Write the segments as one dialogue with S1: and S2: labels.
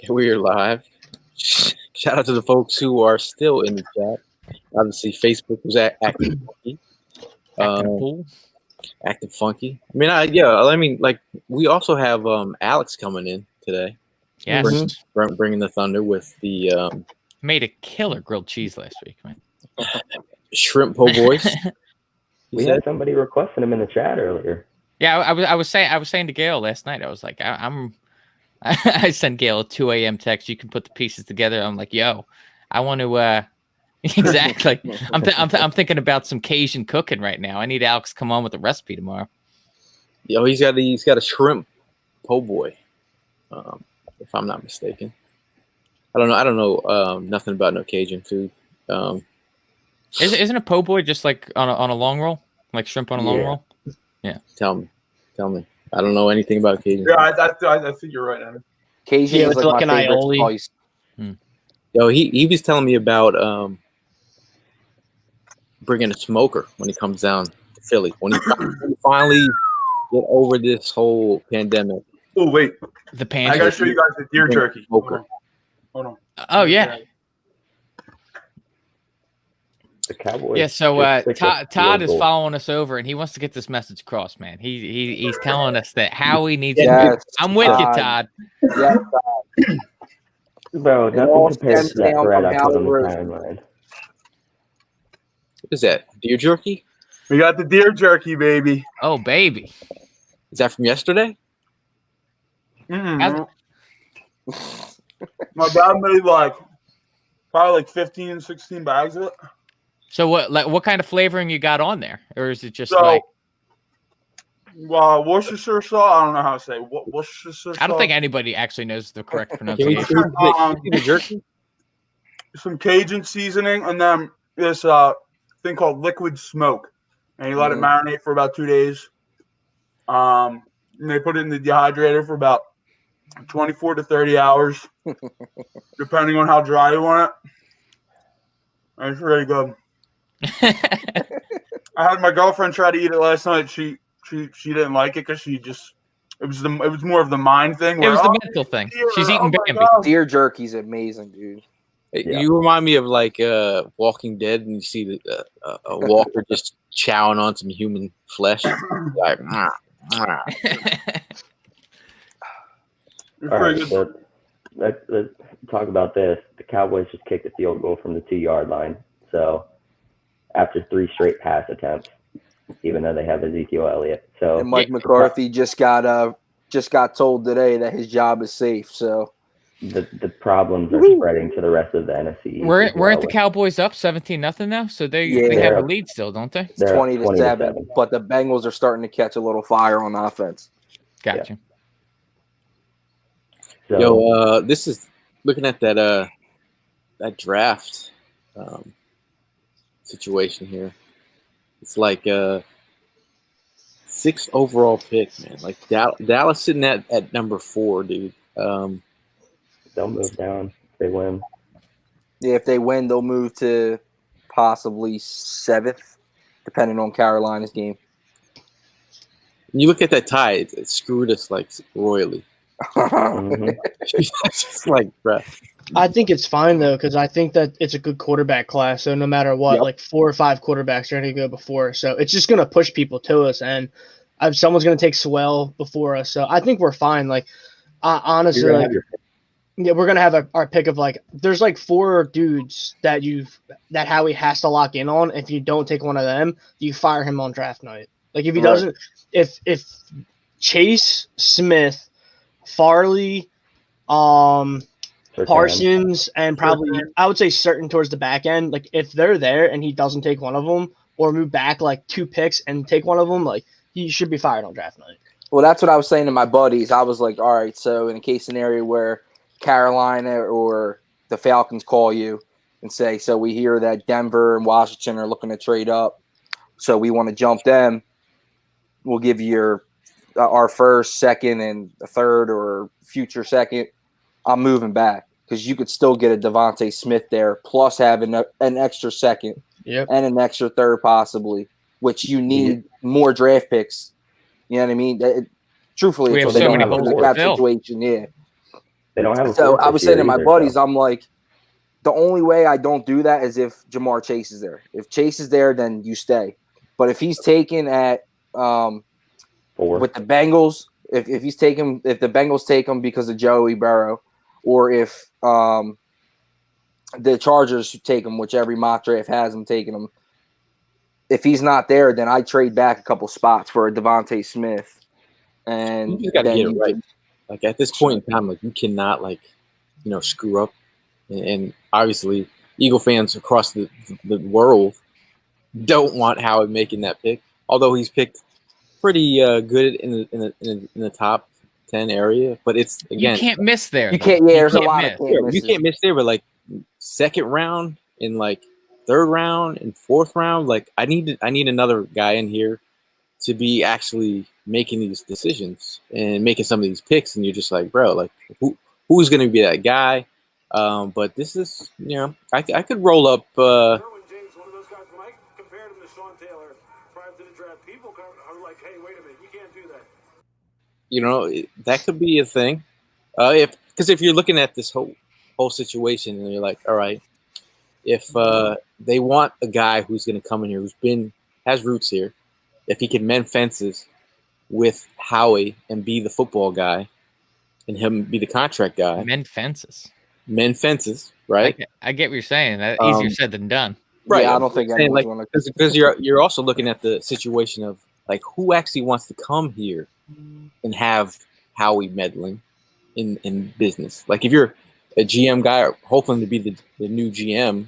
S1: We're live. Shout out to the folks who are still in the chat. Obviously, Facebook was acting funky. Acting funky. I mean, we also have Alex coming in today.
S2: Yes.
S1: Bringing the thunder with the
S2: made a killer grilled cheese last week, man.
S1: Shrimp po' boys.
S3: We had somebody requesting him in the chat earlier.
S2: Yeah, I was saying to Gail last night. I was like, I sent Gail a 2 a.m. text. You can put the pieces together. I'm like, yo, I want to. Exactly. I'm thinking about some Cajun cooking right now. I need Alex to come on with a recipe tomorrow.
S1: Yo, he's got a shrimp po' boy, if I'm not mistaken. I don't know nothing about no Cajun food.
S2: Isn't a po' boy just like on a long roll, like shrimp on a long roll? Yeah.
S1: Tell me. I don't know anything about Cajun.
S4: Yeah, I think you're right, Evan.
S5: Cajun is like my favorite spice.
S1: Yo, he was telling me about bringing a smoker when he comes down to Philly. When he finally get over this whole pandemic.
S4: Oh wait,
S2: the pandemic.
S4: I gotta show you guys the deer jerky.
S1: Hold
S4: on.
S2: Oh yeah.
S3: The Cowboys.
S2: Yeah, so Todd is following us over, and he wants to get this message across, man. He's telling us that Howie needs.
S5: Yes,
S2: I'm with you, Todd.
S5: Yes,
S3: Bro, nothing compares to that bread I put on the timeline.
S1: What is that? Deer jerky?
S4: We got the deer jerky, baby.
S2: Oh, baby.
S1: Is that from yesterday?
S4: Mm-hmm. My dad made probably 15, 16 bags of it.
S2: So what kind of flavoring you got on there? Or is it just
S4: Worcestershire sauce? I don't know how to say Worcestershire sauce.
S2: I don't think anybody actually knows the correct pronunciation.
S1: The jerky?
S4: Some Cajun seasoning, and then this thing called liquid smoke. And you let it marinate for about 2 days. And they put it in the dehydrator for about 24 to 30 hours, depending on how dry you want it. And it's really good. I had my girlfriend try to eat it last night. She didn't like it because it was more of the mind thing.
S2: It was the mental thing. She's eating Bambi.
S5: Deer jerky's amazing, dude.
S1: Yeah. You remind me of Walking Dead, and you see a walker just chowing on some human flesh. Like,
S3: All right, so let's talk about this. The Cowboys just kicked a field goal from the 2-yard line. So after 3 straight pass attempts, even though they have Ezekiel Elliott. So
S5: and Mike McCarthy just got told today that his job is safe. So
S3: the problems are spreading to the rest of the NFC.
S2: Weren't the Cowboys up 17-0 now? So they have a lead still, don't they?
S5: It's 20-7. But the Bengals are starting to catch a little fire on offense.
S2: Gotcha.
S3: Yeah. So,
S1: yo, this is looking at that draft situation here. It's like 6th overall pick, man. Like Dallas sitting at number 4, dude.
S3: They'll move down if they win.
S5: Yeah, if they win, they'll move to possibly 7th, depending on Carolina's game.
S1: When you look at that tie, it screwed us royally.
S3: Mm-hmm.
S1: Just like, bruh.
S6: I think it's fine though, because I think that it's a good quarterback class. So no matter what, 4 or 5 quarterbacks are going to go before us. So it's just going to push people to us, and someone's going to take Swell before us. So I think we're fine. Honestly, we're going to have our pick of there's 4 dudes that Howie has to lock in on. If you don't take one of them, you fire him on draft night. If he doesn't, if Chase, Smith, Farley, Parsons, and probably I would say certain towards the back end. If they're there and he doesn't take one of them, or move back 2 picks and take one of them, he should be fired on draft night.
S5: Well, that's what I was saying to my buddies. I was like, all right, so in a case scenario where Carolina or the Falcons call you and say, so we hear that Denver and Washington are looking to trade up, so we want to jump them, we'll give you our 1st, 2nd, and a 3rd or future 2nd. I'm moving back because you could still get a Devontae Smith there, plus having an extra 2nd and an extra 3rd possibly, which you need more draft picks. You know what I mean? Truthfully,
S2: we have
S5: so
S2: so many
S5: holes
S2: in
S5: that
S2: Phil.
S5: situation. Yeah.
S3: They don't have a
S5: So
S3: fourth
S5: I
S3: this
S5: was saying
S3: year
S5: to my
S3: either,
S5: buddies,
S3: so.
S5: I'm like, the only way I don't do that is if Jamar Chase is there. If Chase is there, then you stay. But if he's taken at
S3: Four.
S5: with the Bengals, if the Bengals take him because of Joey Burrow, or if the Chargers take him, which every mock draft has him taking him. If he's not there, then I trade back a couple spots for a Devontae Smith. And
S1: You just got to
S5: then
S1: get it right. Like at this point in time, like you cannot screw up. And obviously, Eagle fans across the world don't want Howard making that pick. Although he's picked pretty good in the top 10 area, but it's again
S2: You can't miss there.
S5: you
S2: though.
S5: can't. Yeah, there's a
S2: can't
S5: lot
S2: miss.
S5: of can't
S1: you can't miss there, but like second round and like third round and fourth round, like I need another guy in here to be actually making these decisions and making some of these picks, and you're just like, bro, like who's going to be that guy? But this is, I could roll up.
S7: James, one of those guys, when I compared him to Sean Taylor prior to the draft, people are like, hey, wait a minute, you can't do that.
S1: That could be a thing. Because if you're looking at this whole situation and you're like, all right, if they want a guy who's going to come in here has roots here, if he can mend fences with Howie and be the football guy, and him be the contract guy,
S2: Mend fences,
S1: right?
S2: I get what you're saying. That easier said than done.
S1: Right.
S5: Yeah, I don't think anyone's going to.
S1: Because you're also looking at the situation of like who actually wants to come here and have Howie meddling in business. Like if you're a GM guy or hoping to be the new GM,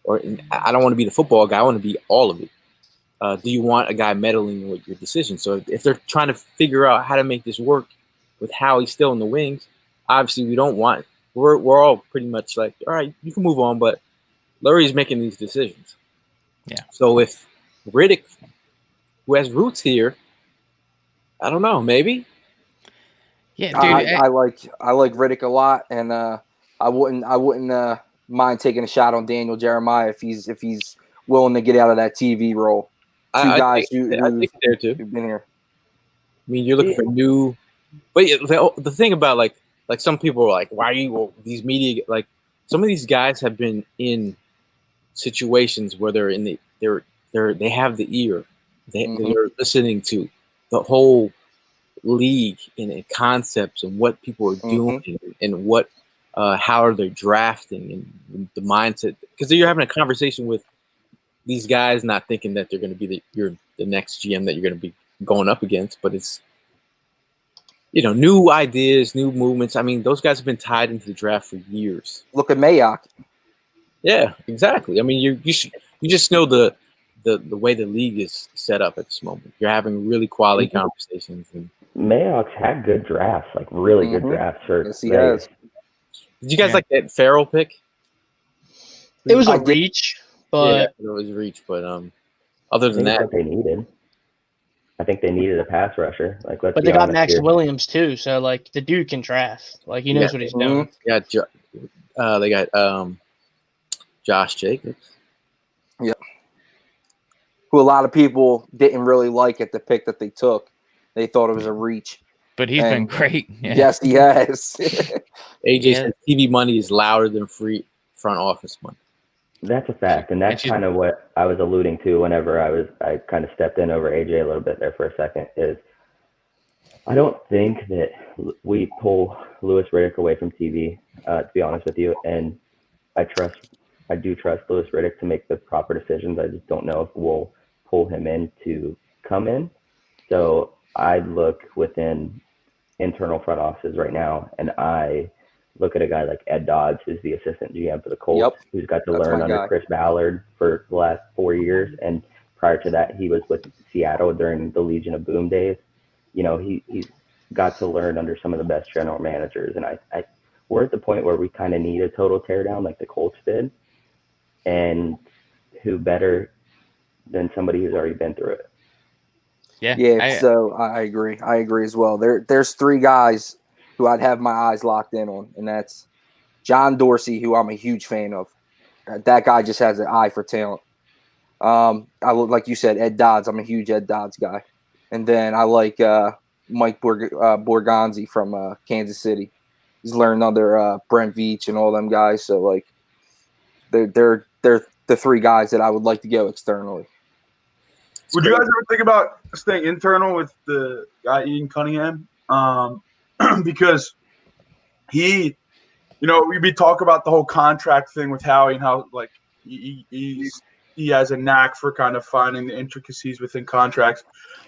S1: or I don't want to be the football guy, I want to be all of it. Do you want a guy meddling with your decisions? So if they're trying to figure out how to make this work with Howie still in the wings, obviously we don't want. We're all pretty much like, all right, you can move on, but Lurie's making these decisions.
S2: Yeah.
S1: So if Riddick, who has roots here, I don't know, maybe.
S2: Yeah, dude.
S5: I like Riddick a lot, and I wouldn't mind taking a shot on Daniel Jeremiah if he's willing to get out of that TV role. I think
S1: there too.
S5: Who've been here.
S1: I mean, you're looking for new, but the thing about like some people are like, why are you these media, like some of these guys have been in situations where they're they have the ear, they're listening to the whole league and concepts and what people are doing and what how are they drafting and the mindset, because you're having a conversation with these guys not thinking that they're going to be the next GM that you're going to be going up against, but it's new ideas, new movements. I mean, those guys have been tied into the draft for years.
S5: Look at Mayock.
S1: Yeah, exactly. I mean, you just know the way the league is set up at this moment. You're having really quality conversations. And
S3: Mayock's had good drafts, like really good drafts for
S5: yes, he has.
S1: Did you guys like that Farrell pick?
S6: It was a reach, but
S1: it was a reach. But other than that,
S3: what they needed. I think they needed a pass rusher. Like,
S6: but they got Max Williams too, so like the dude can draft. Like he knows what he's doing.
S1: Yeah, they got Josh Jacobs.
S5: Yeah, who a lot of people didn't really like at the pick that they took. They thought it was a reach.
S2: But he's been great. Yeah.
S5: Yes, he has.
S1: AJ said TV money is louder than free front office money.
S3: That's a fact, and that's kind of what I was alluding to whenever I kind of stepped in over AJ a little bit there for a second. Is I don't think that we pull Louis Riddick away from TV, to be honest with you, and I do trust Louis Riddick to make the proper decisions. I just don't know if we'll pull him in to come in. So I look within internal front offices right now, and I look at a guy like Ed Dodds, who's the assistant GM for the Colts, who's got to learn under Chris Ballard for the last 4 years. And prior to that, he was with Seattle during the Legion of Boom days. He's got to learn under some of the best general managers. And we're at the point where we kind of need a total teardown like the Colts did. And who better than somebody who's already been through it?
S5: Yeah. So I agree. I agree as well. There's three guys who I'd have my eyes locked in on, and that's John Dorsey, who I'm a huge fan of. That guy just has an eye for talent. I look, like you said, Ed Dodds. I'm a huge Ed Dodds guy. And then I like Mike Borgonzi from Kansas City. He's learned under Brent Veach and all them guys. So like, they're the three guys that I would like to go externally.
S4: Would you guys ever think about staying internal with the guy Ian Cunningham? Because we talk about the whole contract thing with Howie and how like he has a knack for kind of finding the intricacies within contracts.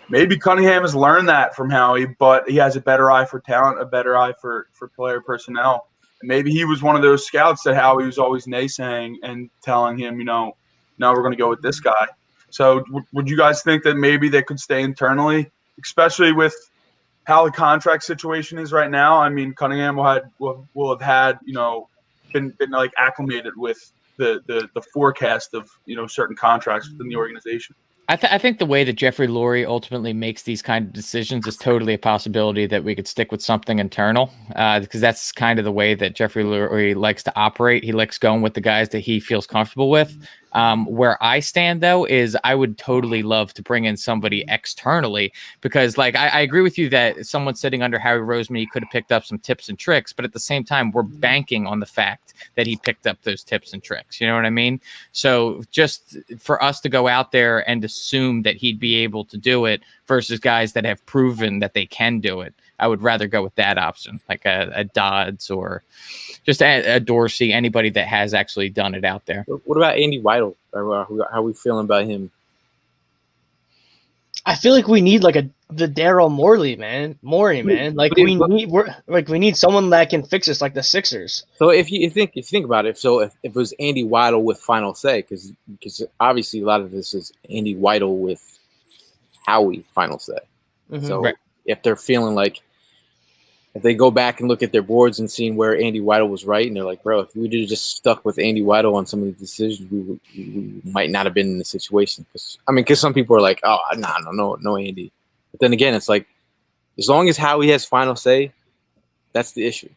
S4: Maybe Cunningham has learned that from Howie, but he has a better eye for talent, a better eye for player personnel. And maybe he was one of those scouts that Howie was always naysaying and telling him, no, we're going to go with this guy. So would you guys think that maybe they could stay internally, especially with how the contract situation is right now? I mean, Cunningham will have had, been like acclimated with the forecast of, certain contracts within the organization.
S2: I think the way that Jeffrey Lurie ultimately makes these kind of decisions is totally a possibility that we could stick with something internal, because that's kind of the way that Jeffrey Lurie likes to operate. He likes going with the guys that he feels comfortable with. Where I stand, though, is I would totally love to bring in somebody externally, because like I agree with you that someone sitting under Howie Roseman, he could have picked up some tips and tricks, but at the same time, we're banking on the fact that he picked up those tips and tricks. You know what I mean? So just for us to go out there and assume that he'd be able to do it versus guys that have proven that they can do it, I would rather go with that option, like a Dodds or just a Dorsey, anybody that has actually done it out there.
S1: What about Andy Weidel? How are we feeling about him?
S6: I feel like we need like the Daryl Morey, man. Like we need someone that can fix us, like the Sixers.
S1: So if you think about it, so if it was Andy Weidel with final say, because obviously a lot of this is Andy Weidel with Howie final say. Mm-hmm. So right. If they're feeling like, if they go back and look at their boards and seeing where Andy Weidel was right, and they're like, bro, if we would have just stuck with Andy Weidel on some of the decisions, we might not have been in the situation. Because some people are like, oh, no, Andy. But then again, it's like, as long as Howie has final say, that's the issue.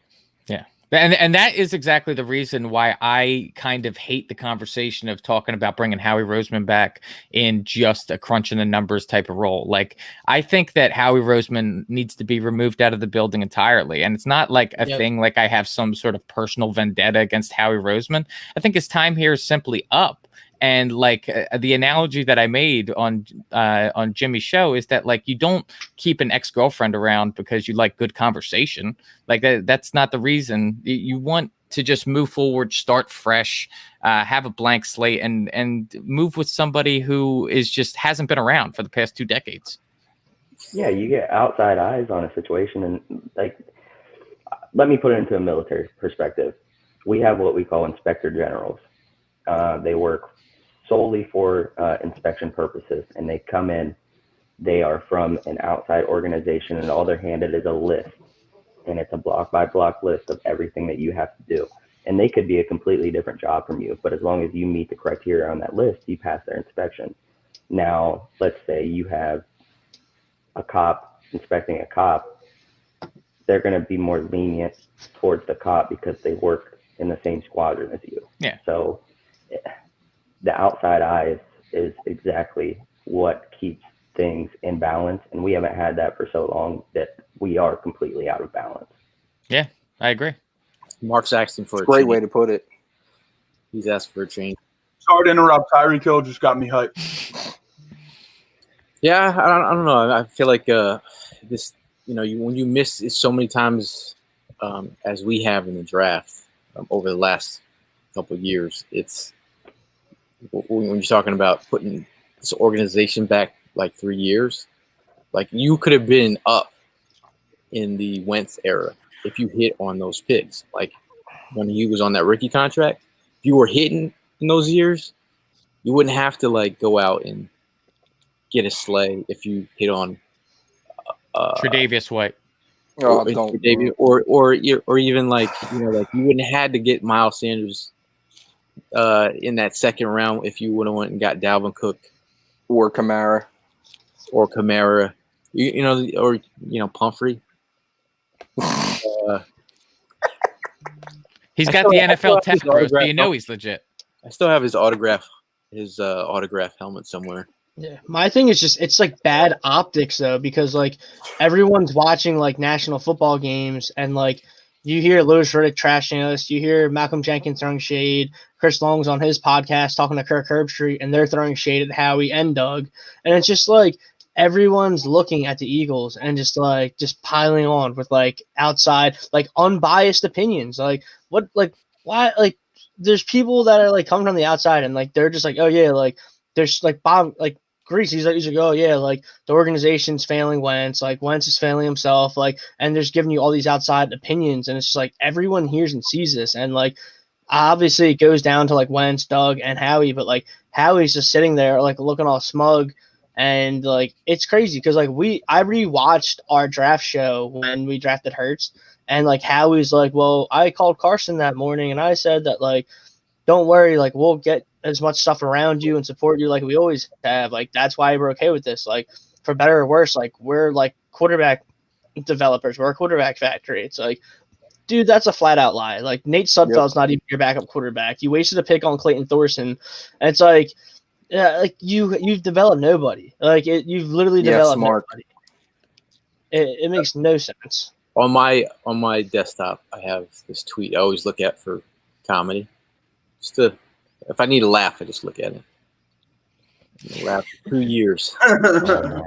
S2: Yeah. And that is exactly the reason why I kind of hate the conversation of talking about bringing Howie Roseman back in just a crunching the numbers type of role. Like, I think that Howie Roseman needs to be removed out of the building entirely. And it's not like a thing like I have some sort of personal vendetta against Howie Roseman. I think his time here is simply up. And like the analogy that I made on Jimmy's show is that like you don't keep an ex-girlfriend around because you like good conversation. Like that's not the reason. You want to just move forward, start fresh, have a blank slate, and move with somebody who is just hasn't been around for the past 2 decades.
S3: Yeah, you get outside eyes on a situation, and like, let me put it into a military perspective. We have what we call inspector generals. They work solely for inspection purposes, and they come in, they are from an outside organization, and all they're handed is a list, and it's a block by block list of everything that you have to do, and they could be a completely different job from you, but as long as you meet the criteria on that list, you pass their inspection. Now let's say you have a cop inspecting a cop, they're going to be more lenient towards the cop because they work in the same squadron as you.
S2: Yeah.
S3: So the outside eyes is exactly what keeps things in balance, and we haven't had that for so long that we are completely out of balance.
S2: Yeah, I agree.
S1: Mark's asking for a
S5: great
S1: change.
S5: Way to put it.
S1: He's asked for a change.
S4: Sorry to interrupt. Tyreek Hill just got me hyped.
S1: Yeah, I don't know. I feel like this, when you miss it so many times as we have in the draft over the last couple of years, it's when you're talking about putting this organization back like 3 years, like you could have been up in the Wentz era if you hit on those picks. Like when he was on that rookie contract, if you were hitting in those years, you wouldn't have to like go out and get a sleigh if you hit on
S2: Tre'Davious White.
S1: Or even like like you wouldn't have had to get Miles Sanders in that second round if you would have went and got Dalvin Cook
S5: or Kamara,
S1: or Pumphrey.
S2: He's got the NFL tech, bro, so he's legit.
S1: I still have his autograph helmet somewhere.
S6: Yeah, my thing is just it's like bad optics though, because like everyone's watching like national football games and like you hear Louis Riddick trashing us. You hear Malcolm Jenkins throwing shade. Chris Long's on his podcast talking to Kirk Herbstreit, and they're throwing shade at Howie and Doug. And it's just like everyone's looking at the Eagles and just piling on with like outside, like unbiased opinions. Like what, like why, like there's people that are like coming from the outside and like they're just like, oh yeah, like there's like Bob, like Grease, he's like, oh yeah, like the organization's failing Wentz, like Wentz is failing himself, like, and there's giving you all these outside opinions, and it's just like everyone hears and sees this, and like obviously it goes down to like Wentz, Doug, and Howie, but like Howie's just sitting there like looking all smug, and like it's crazy because like I rewatched our draft show when we drafted Hurts, and like Howie's like, well, I called Carson that morning and I said that like, don't worry, like we'll get as much stuff around you and support you like we always have. Like that's why we're okay with this. Like for better or worse, like we're like quarterback developers. We're a quarterback factory. It's like, dude, that's a flat out lie. Like Nate Sudfeld's not even your backup quarterback. You wasted a pick on Clayton Thorson. And it's like, yeah, like you've developed nobody. Like you've literally developed nobody. It makes no sense.
S1: On my desktop, I have this tweet I always look at for comedy. If I need a laugh, I just look at it. Laugh for 2 years.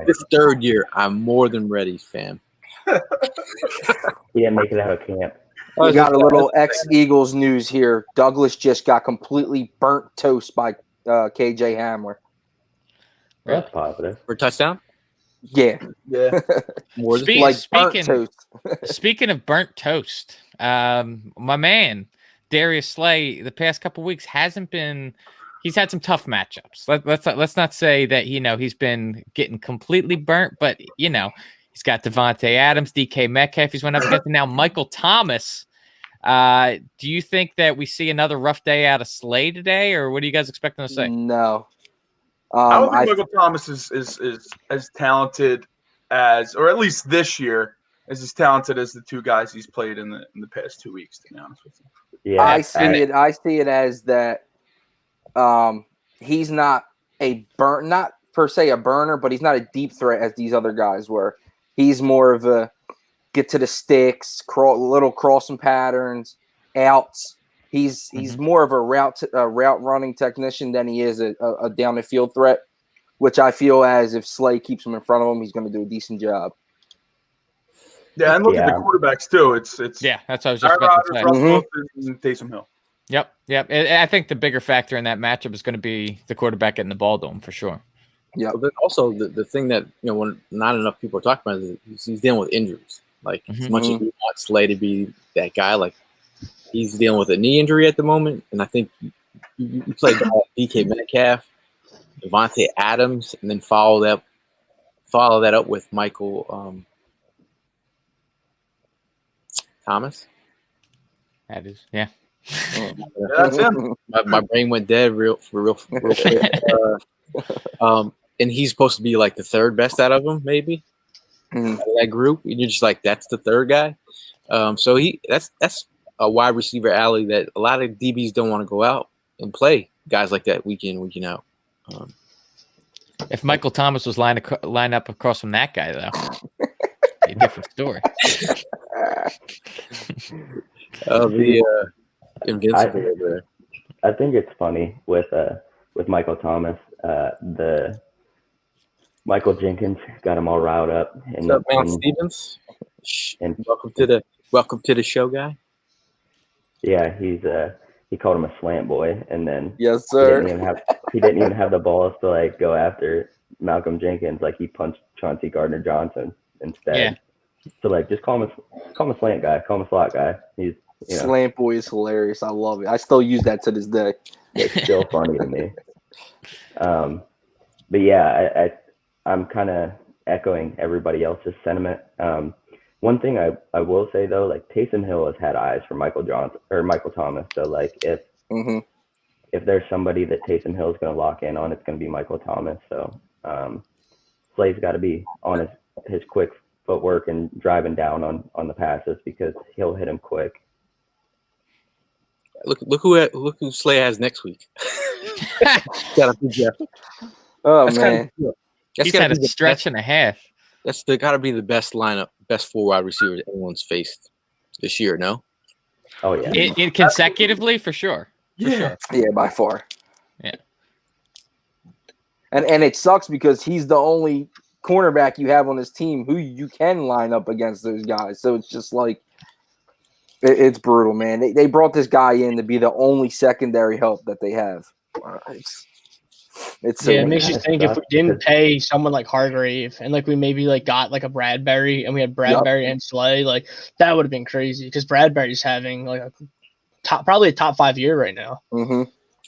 S1: This third year, I'm more than ready, fam.
S3: He didn't make it out of camp.
S5: We got a little ex-Eagles news here. Douglas just got completely burnt toast by KJ Hamler.
S3: That's positive.
S1: For a touchdown?
S5: Yeah.
S1: More than
S5: burnt toast.
S2: Speaking of burnt toast, my man Darius Slay the past couple weeks hasn't been. He's had some tough matchups. Let's not say that he's been getting completely burnt, but he's got Devontae Adams, DK Metcalf. He's went up against now Michael Thomas. Do you think that we see another rough day out of Slay today, or what are you guys expecting to say?
S5: No.
S4: I don't think Michael Thomas is as talented as, or at least this year, is as talented as the two guys he's played in the past 2 weeks. To be honest with you.
S3: Yeah,
S5: I see it as that. He's not not per se a burner, but he's not a deep threat as these other guys were. He's more of a get to the sticks, little crossing patterns, outs. He's more of a route running technician than he is a down the field threat, which I feel as if Slay keeps him in front of him, he's going to do a decent job.
S4: Yeah, and look at the quarterbacks too. It's
S2: that's what I was just about to say.
S4: And Taysom Hill.
S2: Yep. I think the bigger factor in that matchup is going to be the quarterback getting the ball to him for sure.
S5: Yeah.
S1: But also the thing that when not enough people are talking about is he's dealing with injuries. Like as much as we want Slay to be that guy, like he's dealing with a knee injury at the moment, and I think you play DK Metcalf, Devontae Adams, and then follow that up with Michael Thomas.
S2: That is, yeah.
S4: That's him.
S1: My brain went dead real quick. And he's supposed to be like the third best out of them, maybe out of that group. And you're just like, that's the third guy. So that's a wide receiver alley that a lot of DBs don't want to go out and play guys like that week in, week out.
S2: If Michael Thomas was line up across from that guy, though, a different story.
S3: I think it's funny with Michael Thomas. The Michael Jenkins got him all riled up.
S1: What's up, man, Stevens? And welcome to the show, guy.
S3: Yeah, he called him a slant boy, and then
S5: yes, sir.
S3: He didn't even have the balls to like go after Malcolm Jenkins. Like he punched Chauncey Gardner-Johnson instead.
S2: Yeah.
S3: So like, just call him a slant guy, call him a slot guy. He's
S5: slant boy is hilarious. I love it. I still use that to this day.
S3: It's still funny to me. But yeah, I'm kind of echoing everybody else's sentiment. One thing I will say though, like Taysom Hill has had eyes for Michael Thomas. So like if there's somebody that Taysom Hill is going to lock in on, it's going to be Michael Thomas. So Slay's got to be on his quick footwork and driving down on the passes because he'll hit him quick.
S1: Look who Slay has next week. Gotta be Jeff.
S5: Oh man,
S2: he's had a stretch and a half.
S1: That's got to be the best lineup, best 4 wide receivers anyone's faced this year. No,
S3: Oh yeah.
S2: It consecutively for sure. For sure.
S5: Yeah, by far.
S2: Yeah.
S5: And it sucks because he's the only cornerback you have on this team who you can line up against those guys. So it's just like it's brutal, man. They brought this guy in to be the only secondary help that they have. It's so
S6: yeah, it makes you think if we didn't
S3: because-
S6: pay someone like Hargrave and like we maybe like got like a Bradbury and we had Bradbury and Slay, like that would have been crazy because Bradbury's having like probably a top 5 year right now.
S5: Mm-hmm.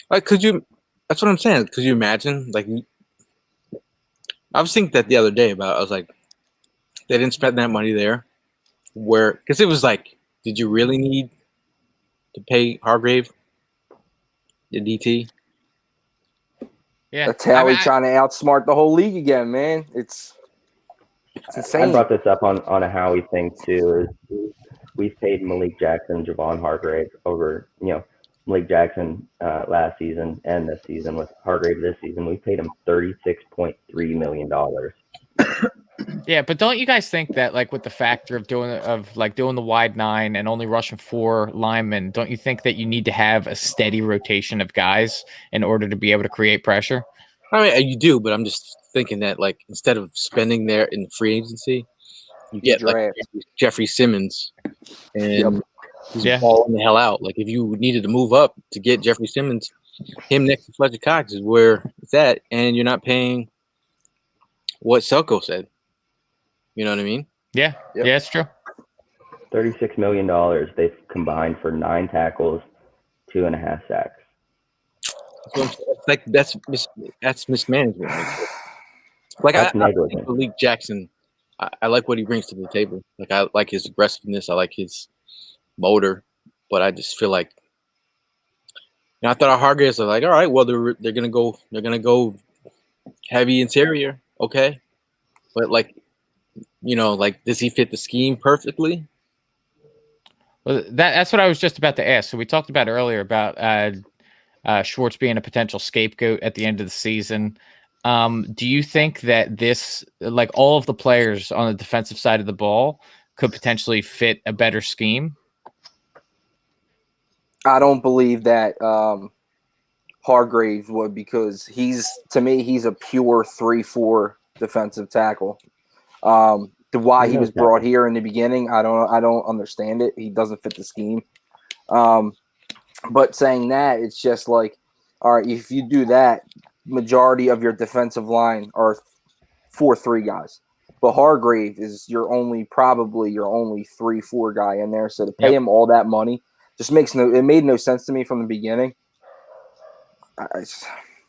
S1: Like, that's what I'm saying. Could you imagine? Like, I was thinking that the other day I was like, they didn't spend that money there. Because it was like, did you really need to pay Hargrave, the DT?
S2: Yeah.
S5: That's Howie trying to outsmart the whole league again, man. It's insane.
S3: I brought this up on a Howie thing too. Is we've paid Malik Jackson, Javon Hargrave over, Malik Jackson last season and this season with Hargrave this season. We paid him $36.3 million.
S2: Yeah, but don't you guys think that like with the factor of doing the wide 9 and only rushing 4 linemen, don't you think that you need to have a steady rotation of guys in order to be able to create pressure?
S1: I mean, you do, but I'm just thinking that like instead of spending there in free agency, you get like Jeffrey Simmons and he's balling the hell out. Like if you needed to move up to get Jeffrey Simmons, him next to Fletcher Cox is where it's at, and you're not paying what Selko said. You know what I mean?
S2: Yeah.
S5: Yep.
S2: Yeah, it's true.
S3: $36 million. They've combined for 9 tackles, 2.5 sacks.
S1: Like that's mismanagement. Like
S3: That's
S1: I
S3: negligent.
S1: think Malik Jackson, I like what he brings to the table. Like I like his aggressiveness. I like his motor, but I just feel like I thought our Hargraves are like, all right, well they're gonna go heavy interior, okay, but like like does he fit the scheme perfectly?
S2: Well, that's what I was just about to ask. So we talked about earlier about Schwartz being a potential scapegoat at the end of the season. Do you think that this, like all of the players on the defensive side of the ball, could potentially fit a better scheme?
S5: I don't believe that Hargrave would, because to me he's a pure 3-4 defensive tackle. Why he was brought here in the beginning, I don't understand it. He doesn't fit the scheme. But saying that, it's just like, all right, if you do that, majority of your defensive line are 4-3 guys. But Hargrave is probably your only 3-4 guy in there. So to pay him all that money just it made no sense to me from the beginning.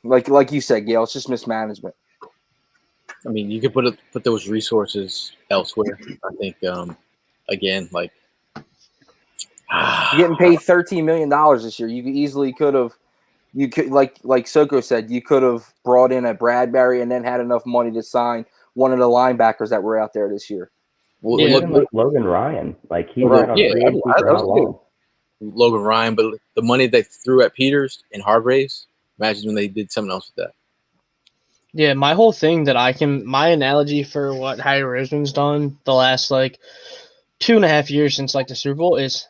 S5: Like you said, Gail, it's just mismanagement.
S1: I mean, you could put those resources elsewhere. I think again, like
S5: you're getting paid $13 million this year. You could have like Soko said, you could have brought in a Bradbury and then had enough money to sign one of the linebackers that were out there this year.
S1: Well,
S3: Logan Ryan, like he's
S1: right,
S3: out on free agency for how long?
S1: Logan Ryan, but the money they threw at Peters and Hargraves, imagine when they did something else with that.
S6: Yeah, my whole thing my analogy for what Harry Roseman's done the last like 2.5 years since like the Super Bowl is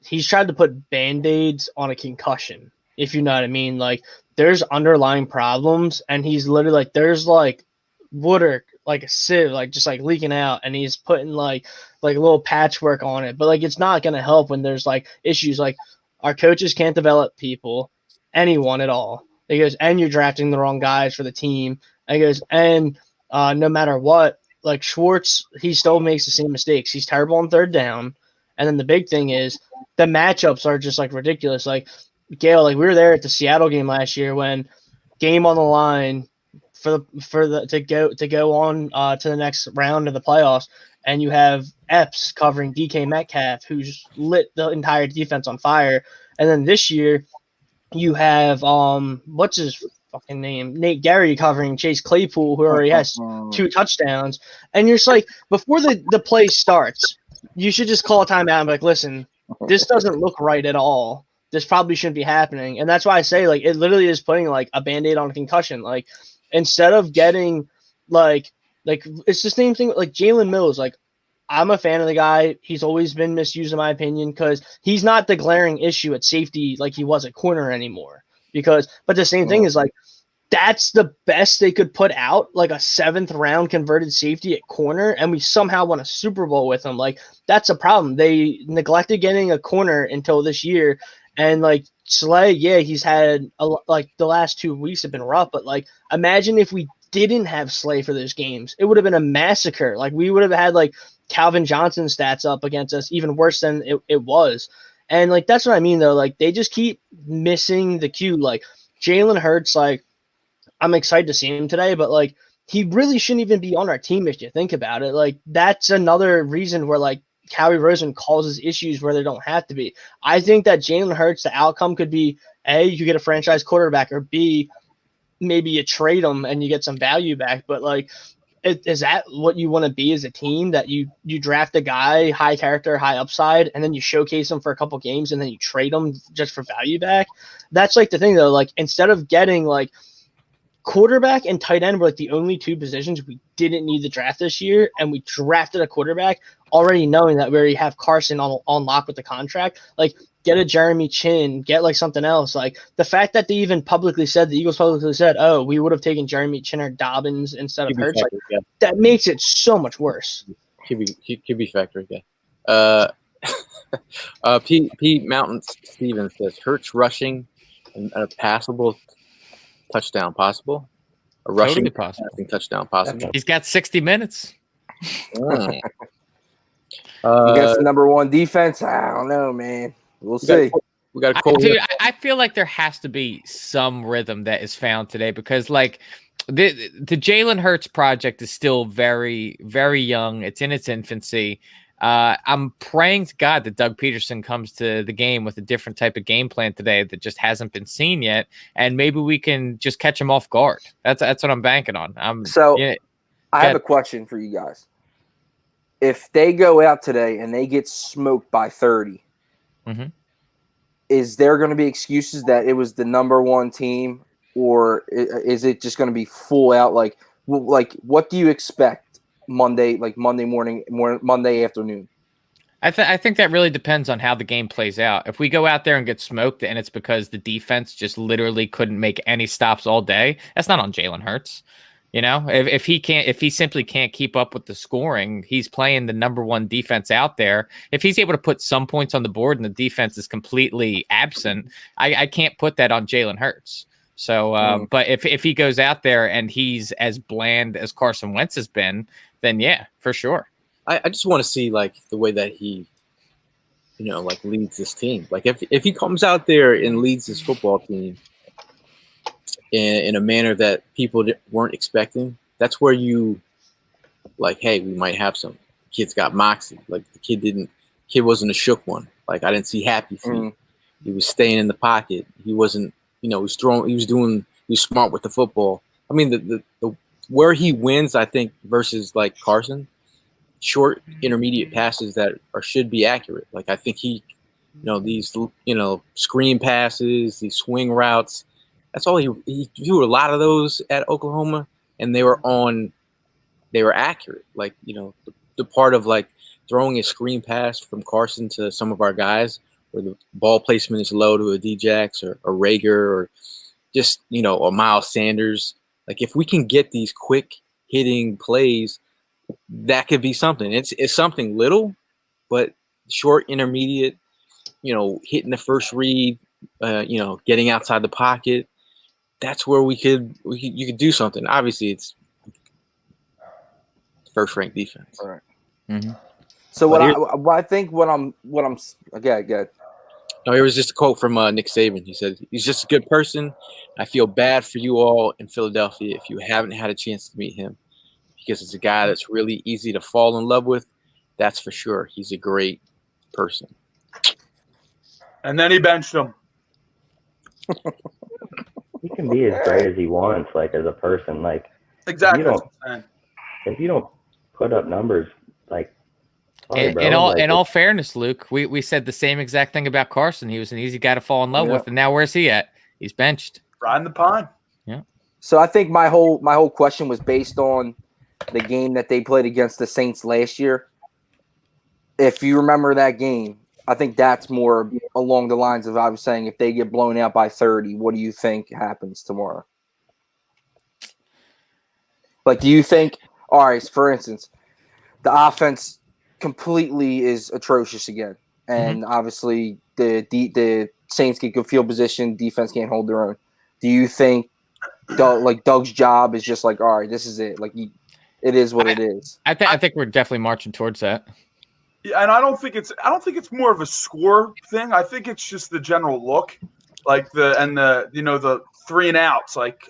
S6: he's tried to put Band-Aids on a concussion, if you know what I mean. Like there's underlying problems and he's literally like there's like water, like a sieve, like just like leaking out, and he's putting like a little patchwork on it. But like it's not gonna help when there's like issues like our coaches can't develop people, anyone at all. He goes, and you're drafting the wrong guys for the team. And he goes, and no matter what, like Schwartz, he still makes the same mistakes. He's terrible on third down. And then the big thing is the matchups are just like ridiculous. Like Gail, like we were there at the Seattle game last year when game on the line to go on to the next round of the playoffs, and you have Epps covering DK Metcalf, who's lit the entire defense on fire. And then this year, you have what's his fucking name? Nate Gary covering Chase Claypool, who already has 2 touchdowns. And you're just like, before the play starts, you should just call a timeout and be like, listen, this doesn't look right at all. This probably shouldn't be happening. And that's why I say like it literally is putting like a Band-Aid on a concussion. Like instead of getting like it's the same thing like Jalen Mills. Like I'm a fan of the guy. He's always been misused, in my opinion, because he's not the glaring issue at safety like he was at corner anymore. But the same thing is like, that's the best they could put out, like a 7th round converted safety at corner, and we somehow won a Super Bowl with him. Like, that's a problem. They neglected getting a corner until this year, and like Slay, yeah, he's had like the last 2 weeks have been rough, but like imagine if we didn't have Slay for those games, it would have been a massacre. Like we would have had like Calvin Johnson stats up against us, even worse than it was. And like that's what I mean though. Like they just keep missing the cue. Like Jalen Hurts, like I'm excited to see him today, but like he really shouldn't even be on our team if you think about it. Like that's another reason where like Howie Roseman causes issues where they don't have to be. I think that Jalen Hurts, the outcome could be A, you get a franchise quarterback, or B, maybe you trade him and you get some value back. But like, is that what you want to be as a team, that you draft a guy, high character, high upside, and then you showcase him for a couple games and then you trade him just for value back? That's like the thing though. Like instead of getting like quarterback and tight end were like the only 2 positions we didn't need to draft this year, and we drafted a quarterback already knowing that we already have Carson on lock with the contract. Like get a Jeremy Chin, get like something else. Like the fact that they even publicly said, the Eagles publicly said, oh, we would have taken Jeremy Chin or Dobbins instead of Hurts. Like, that makes it so much worse.
S1: Could be factored, yeah. Pete Mountain Stevens says Hurts rushing and a passable touchdown possible. A rushing
S2: possible
S1: touchdown possible.
S2: He's got 60 minutes.
S5: Against the number 1 defense, I don't know, man. We'll see.
S1: We got a cold.
S2: Dude, I feel like there has to be some rhythm that is found today, because like the Jalen Hurts project is still very, very young. It's in its infancy. I'm praying to God that Doug Peterson comes to the game with a different type of game plan today that just hasn't been seen yet, and maybe we can just catch him off guard. That's what I'm banking on.
S5: I have a question for you guys. If they go out today and they get smoked by 30, is there going to be excuses that it was the number 1 team, or is it just going to be full out? Like what do you expect Monday morning, Monday afternoon?
S2: I think that really depends on how the game plays out. If we go out there and get smoked and it's because the defense just literally couldn't make any stops all day, that's not on Jalen Hurts. You know, if he simply can't keep up with the scoring, he's playing the number 1 defense out there. If he's able to put some points on the board and the defense is completely absent, I can't put that on Jalen Hurts. So, but if he goes out there and he's as bland as Carson Wentz has been, then yeah, for sure.
S1: I just want to see like the way that he, like leads this team. Like if he comes out there and leads this football team in a manner that people weren't expecting, that's where you like, hey, we might have some. The kid's got moxie. Like the kid wasn't a shook one. Like I didn't see happy feet. He was staying in the pocket. He wasn't, he was throwing. He was smart with the football. I mean, the where he wins, I think, versus like Carson, short intermediate passes that should be accurate. Like I think he, these screen passes, these swing routes. That's all he threw a lot of those at Oklahoma, and they were accurate. Like, the part of like throwing a screen pass from Carson to some of our guys where the ball placement is low to a Djax or a Rager or just, a Miles Sanders. Like if we can get these quick hitting plays, that could be something. It's something little, but short, intermediate, hitting the first read, getting outside the pocket. That's where you could do something. Obviously, it's first-ranked defense.
S5: All right. Mm-hmm. So what I'm okay.
S1: No, it was just a quote from Nick Saban. He said, "He's just a good person. I feel bad for you all in Philadelphia if you haven't had a chance to meet him, because it's a guy that's really easy to fall in love with. That's for sure. He's a great person."
S4: And then he benched him.
S3: He can be as great as he wants, like as a person. Like
S4: exactly.
S3: If you don't put up numbers, like
S2: in all fairness, Luke, we said the same exact thing about Carson. He was an easy guy to fall in love with, and now where's he at? He's benched.
S4: Riding the pond.
S2: Yeah.
S5: So I think my whole question was based on the game that they played against the Saints last year. if you remember that game, I think that's more along the lines of I was saying if they get blown out by 30, what do you think happens tomorrow? Like, do you think, all right, for instance, the offense completely is atrocious again, and obviously the Saints get good field position, defense can't hold their own. Do you think Doug's job is just like, all right, this is it? Like, it is what it is.
S2: I think we're definitely marching towards that.
S4: Yeah, and I don't think it's more of a score thing. I think it's just the general look, like the 3 and outs, like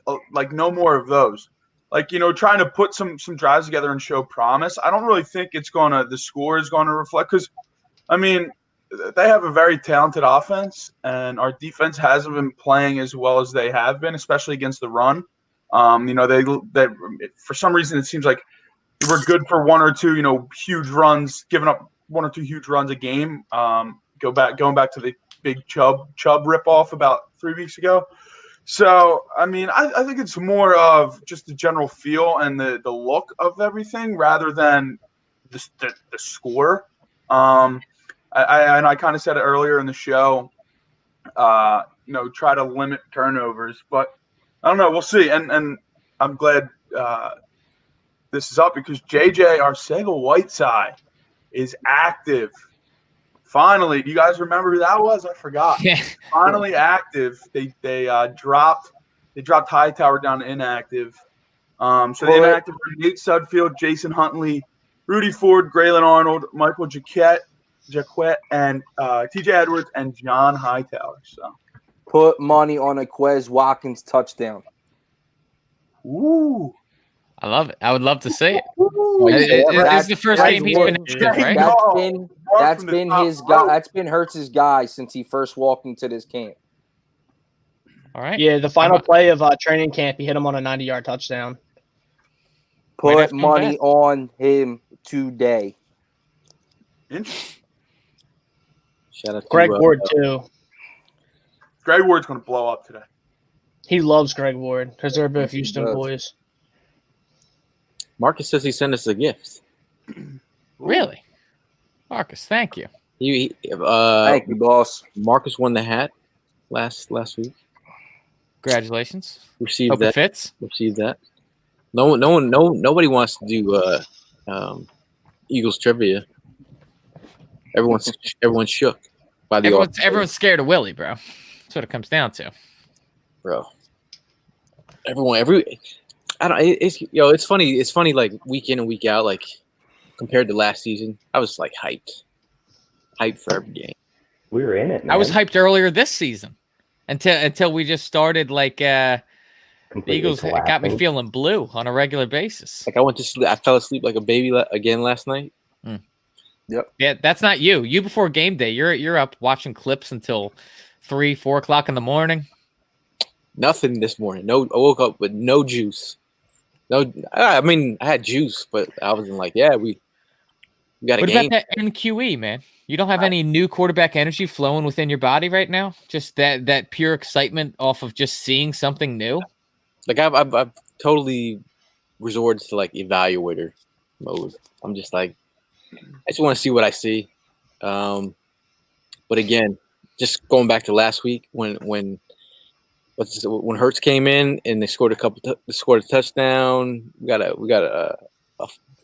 S4: no more of those. Like, trying to put some drives together and show promise. I don't really think the score is going to reflect, because, I mean, they have a very talented offense, and our defense hasn't been playing as well as they have been, especially against the run. They for some reason it seems like we're good for 1 or 2, huge runs, giving up 1 or 2 huge runs a game. Going back to the big Chubb ripoff about 3 weeks ago. So, I mean, I think it's more of just the general feel and the look of everything rather than the score. I kind of said it earlier in the show, try to limit turnovers, but I don't know. We'll see. And I'm glad this is up because JJ Arcega-Whiteside is active. Finally, do you guys remember who that was? I forgot.
S2: Yeah.
S4: Finally active. They dropped Hightower down to inactive. So the inactive were Nate Sudfeld, Jason Huntley, Rudy Ford, Graylin Arnold, Michael Jacquet, and TJ Edwards and John Hightower. So
S5: put money on a Quez Watkins touchdown.
S4: Ooh.
S2: I love it. I would love to see it.
S5: That's
S2: the first game he's been active, right?
S5: That's been his guy. That's been Hurts' guy since he first walked into this camp.
S2: All right.
S6: Yeah, the final play of training camp, he hit him on a 90-yard touchdown.
S5: Put money on him today.
S1: Shout out to
S6: Greg Ward too.
S4: Greg Ward's going to blow up today.
S6: He loves Greg Ward because they're both Houston boys.
S1: Marcus says he sent us a gift.
S2: Really? Marcus, thank you.
S5: Thank you, boss.
S1: Marcus won the hat last week.
S2: Congratulations.
S1: Received
S2: Hope
S1: that.
S2: It fits.
S1: Received that. Nobody wants to do Eagles trivia. Everyone's shook by the
S2: everyone's scared of Willie, bro. That's what it comes down to.
S1: Bro. It's funny. It's funny, like week in and week out, like compared to last season. I was like hyped for every game.
S3: We were in it, man.
S2: I was hyped earlier this season until we just started. Like the Eagles got me feeling blue on a regular basis.
S1: Like I went to sleep. I fell asleep like a baby again last night.
S5: Yep.
S2: Yeah, that's not you. You before game day, you're up watching clips until 3-4 o'clock in the morning.
S1: Nothing this morning. No, I woke up with no juice. No, I mean I had juice, but I wasn't like, yeah, we got a
S2: what
S1: game.
S2: About that NQE, man? You don't have any new quarterback energy flowing within your body right now? Just that pure excitement off of just seeing something new?
S1: Like I've totally resorted to like evaluator mode. I'm just like, I just want to see what I see. But again, just going back to last week when Hurts came in and they scored a touchdown. We got a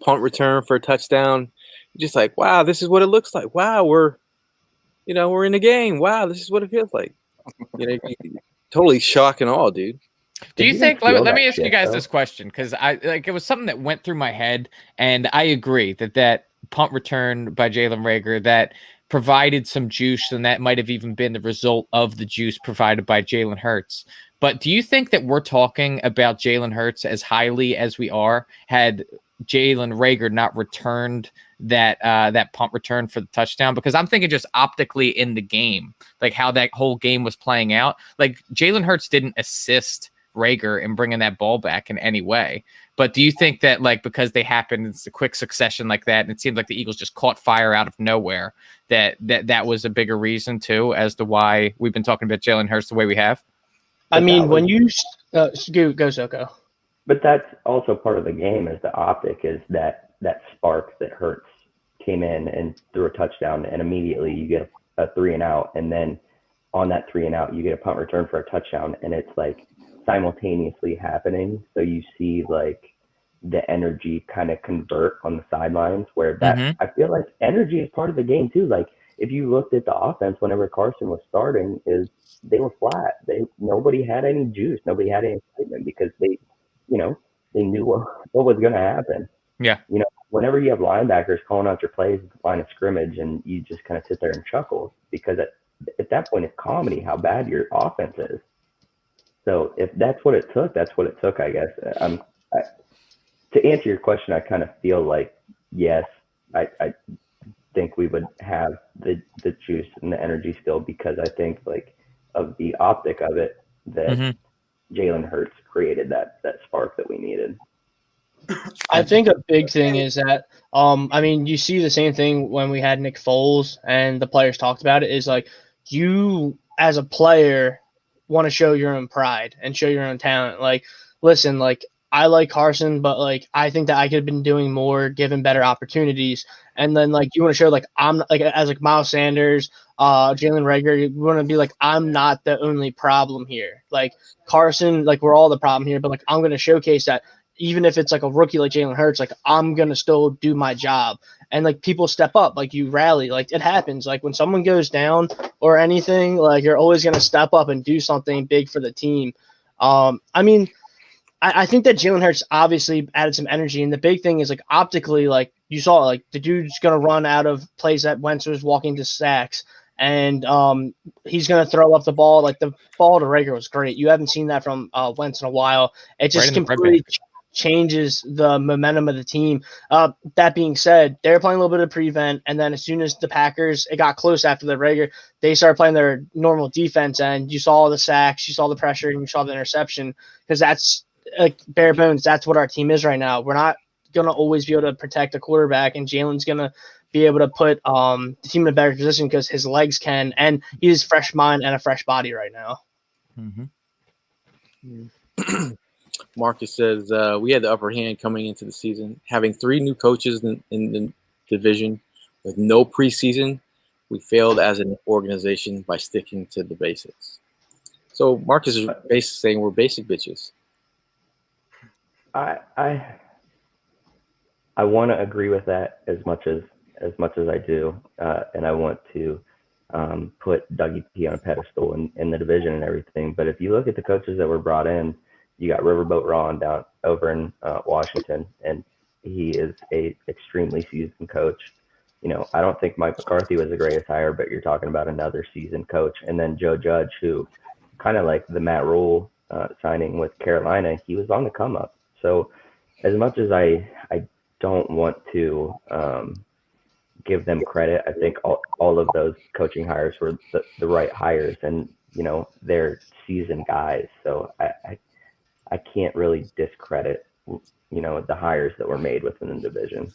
S1: punt return for a touchdown. Just like, wow, this is what it looks like. Wow, we're in the game. Wow, this is what it feels like. Totally shock and awe, dude.
S2: Do you think? Let me ask you guys this question because it was something that went through my head, and I agree that punt return by Jalen Reagor that provided some juice, and that might have even been the result of the juice provided by Jalen Hurts. But do you think that we're talking about Jalen Hurts as highly as we are had Jalen Reagor not returned that punt return for the touchdown? Because I'm thinking just optically in the game, like how that whole game was playing out. Like Jalen Hurts didn't assist Reagor in bringing that ball back in any way. But do you think that like because they happened in a quick succession like that, and it seemed like the Eagles just caught fire out of nowhere, that was a bigger reason too as to why we've been talking about Jalen Hurts the way we have?
S6: I mean, when you go Soko.
S3: But that's also part of the game is the optic is that spark that Hurts came in and threw a touchdown, and immediately you get a 3-and-out, and then on that 3-and-out you get a punt return for a touchdown, and it's like simultaneously happening. So you see like the energy kind of convert on the sidelines, where that I feel like energy is part of the game too. Like if you looked at the offense whenever Carson was starting, is they were flat. Nobody had any juice. Nobody had any excitement because they knew what was going to happen.
S2: Yeah.
S3: Whenever you have linebackers calling out your plays at the line of scrimmage, and you just kind of sit there and chuckle, because at that point it's comedy how bad your offense is. So if that's what it took, that's what it took, I guess. To answer your question, I kind of feel like, yes, I think we would have the juice and the energy still, because I think like of the optic of it that Jalen Hurts created that spark that we needed.
S6: I think a big thing is that, you see the same thing when we had Nick Foles and the players talked about it, is like you as a player want to show your own pride and show your own talent. Like, listen, like I like Carson, but like I think that I could have been doing more, given better opportunities. And then like you want to show like I'm like as like Miles Sanders, Jalen Reagor, you want to be like I'm not the only problem here. Like Carson, like we're all the problem here, but like I'm going to showcase that. Even if it's like a rookie like Jalen Hurts, like I'm going to still do my job. And like people step up, like you rally, like it happens. Like when someone goes down or anything, like you're always going to step up and do something big for the team. I think that Jalen Hurts obviously added some energy. And the big thing is like optically, like you saw, like the dude's going to run out of plays that Wentz was walking to sacks. And he's going to throw up the ball. Like the ball to Reagor was great. You haven't seen that from Wentz in a while. It just completely changes the momentum of the team. That being said, they were playing a little bit of prevent, and then as soon as the Packers, it got close after the Reagor, they started playing their normal defense, and you saw the sacks, you saw the pressure, and you saw the interception, because that's like bare bones. That's what our team is right now. We're not going to always be able to protect a quarterback, and Jalen's going to be able to put the team in a better position because his legs can, and he has fresh mind and a fresh body right now.
S1: Marcus says, we had the upper hand coming into the season. Having 3 new coaches in the division with no preseason, we failed as an organization by sticking to the basics. So Marcus is basically saying we're basic bitches.
S3: I want to agree with that as much as I do, and I want to put Dougie P on a pedestal in the division and everything. But if you look at the coaches that were brought in, you got Riverboat Ron down over in Washington, and he is a extremely seasoned coach. I don't think Mike McCarthy was the greatest hire, but you're talking about another seasoned coach. And then Joe Judge, who kind of like the Matt Rule signing with Carolina, he was on the come up. So as much as I don't want to give them credit, I think all of those coaching hires were the right hires, and they're seasoned guys. So I can't really discredit, the hires that were made within the division.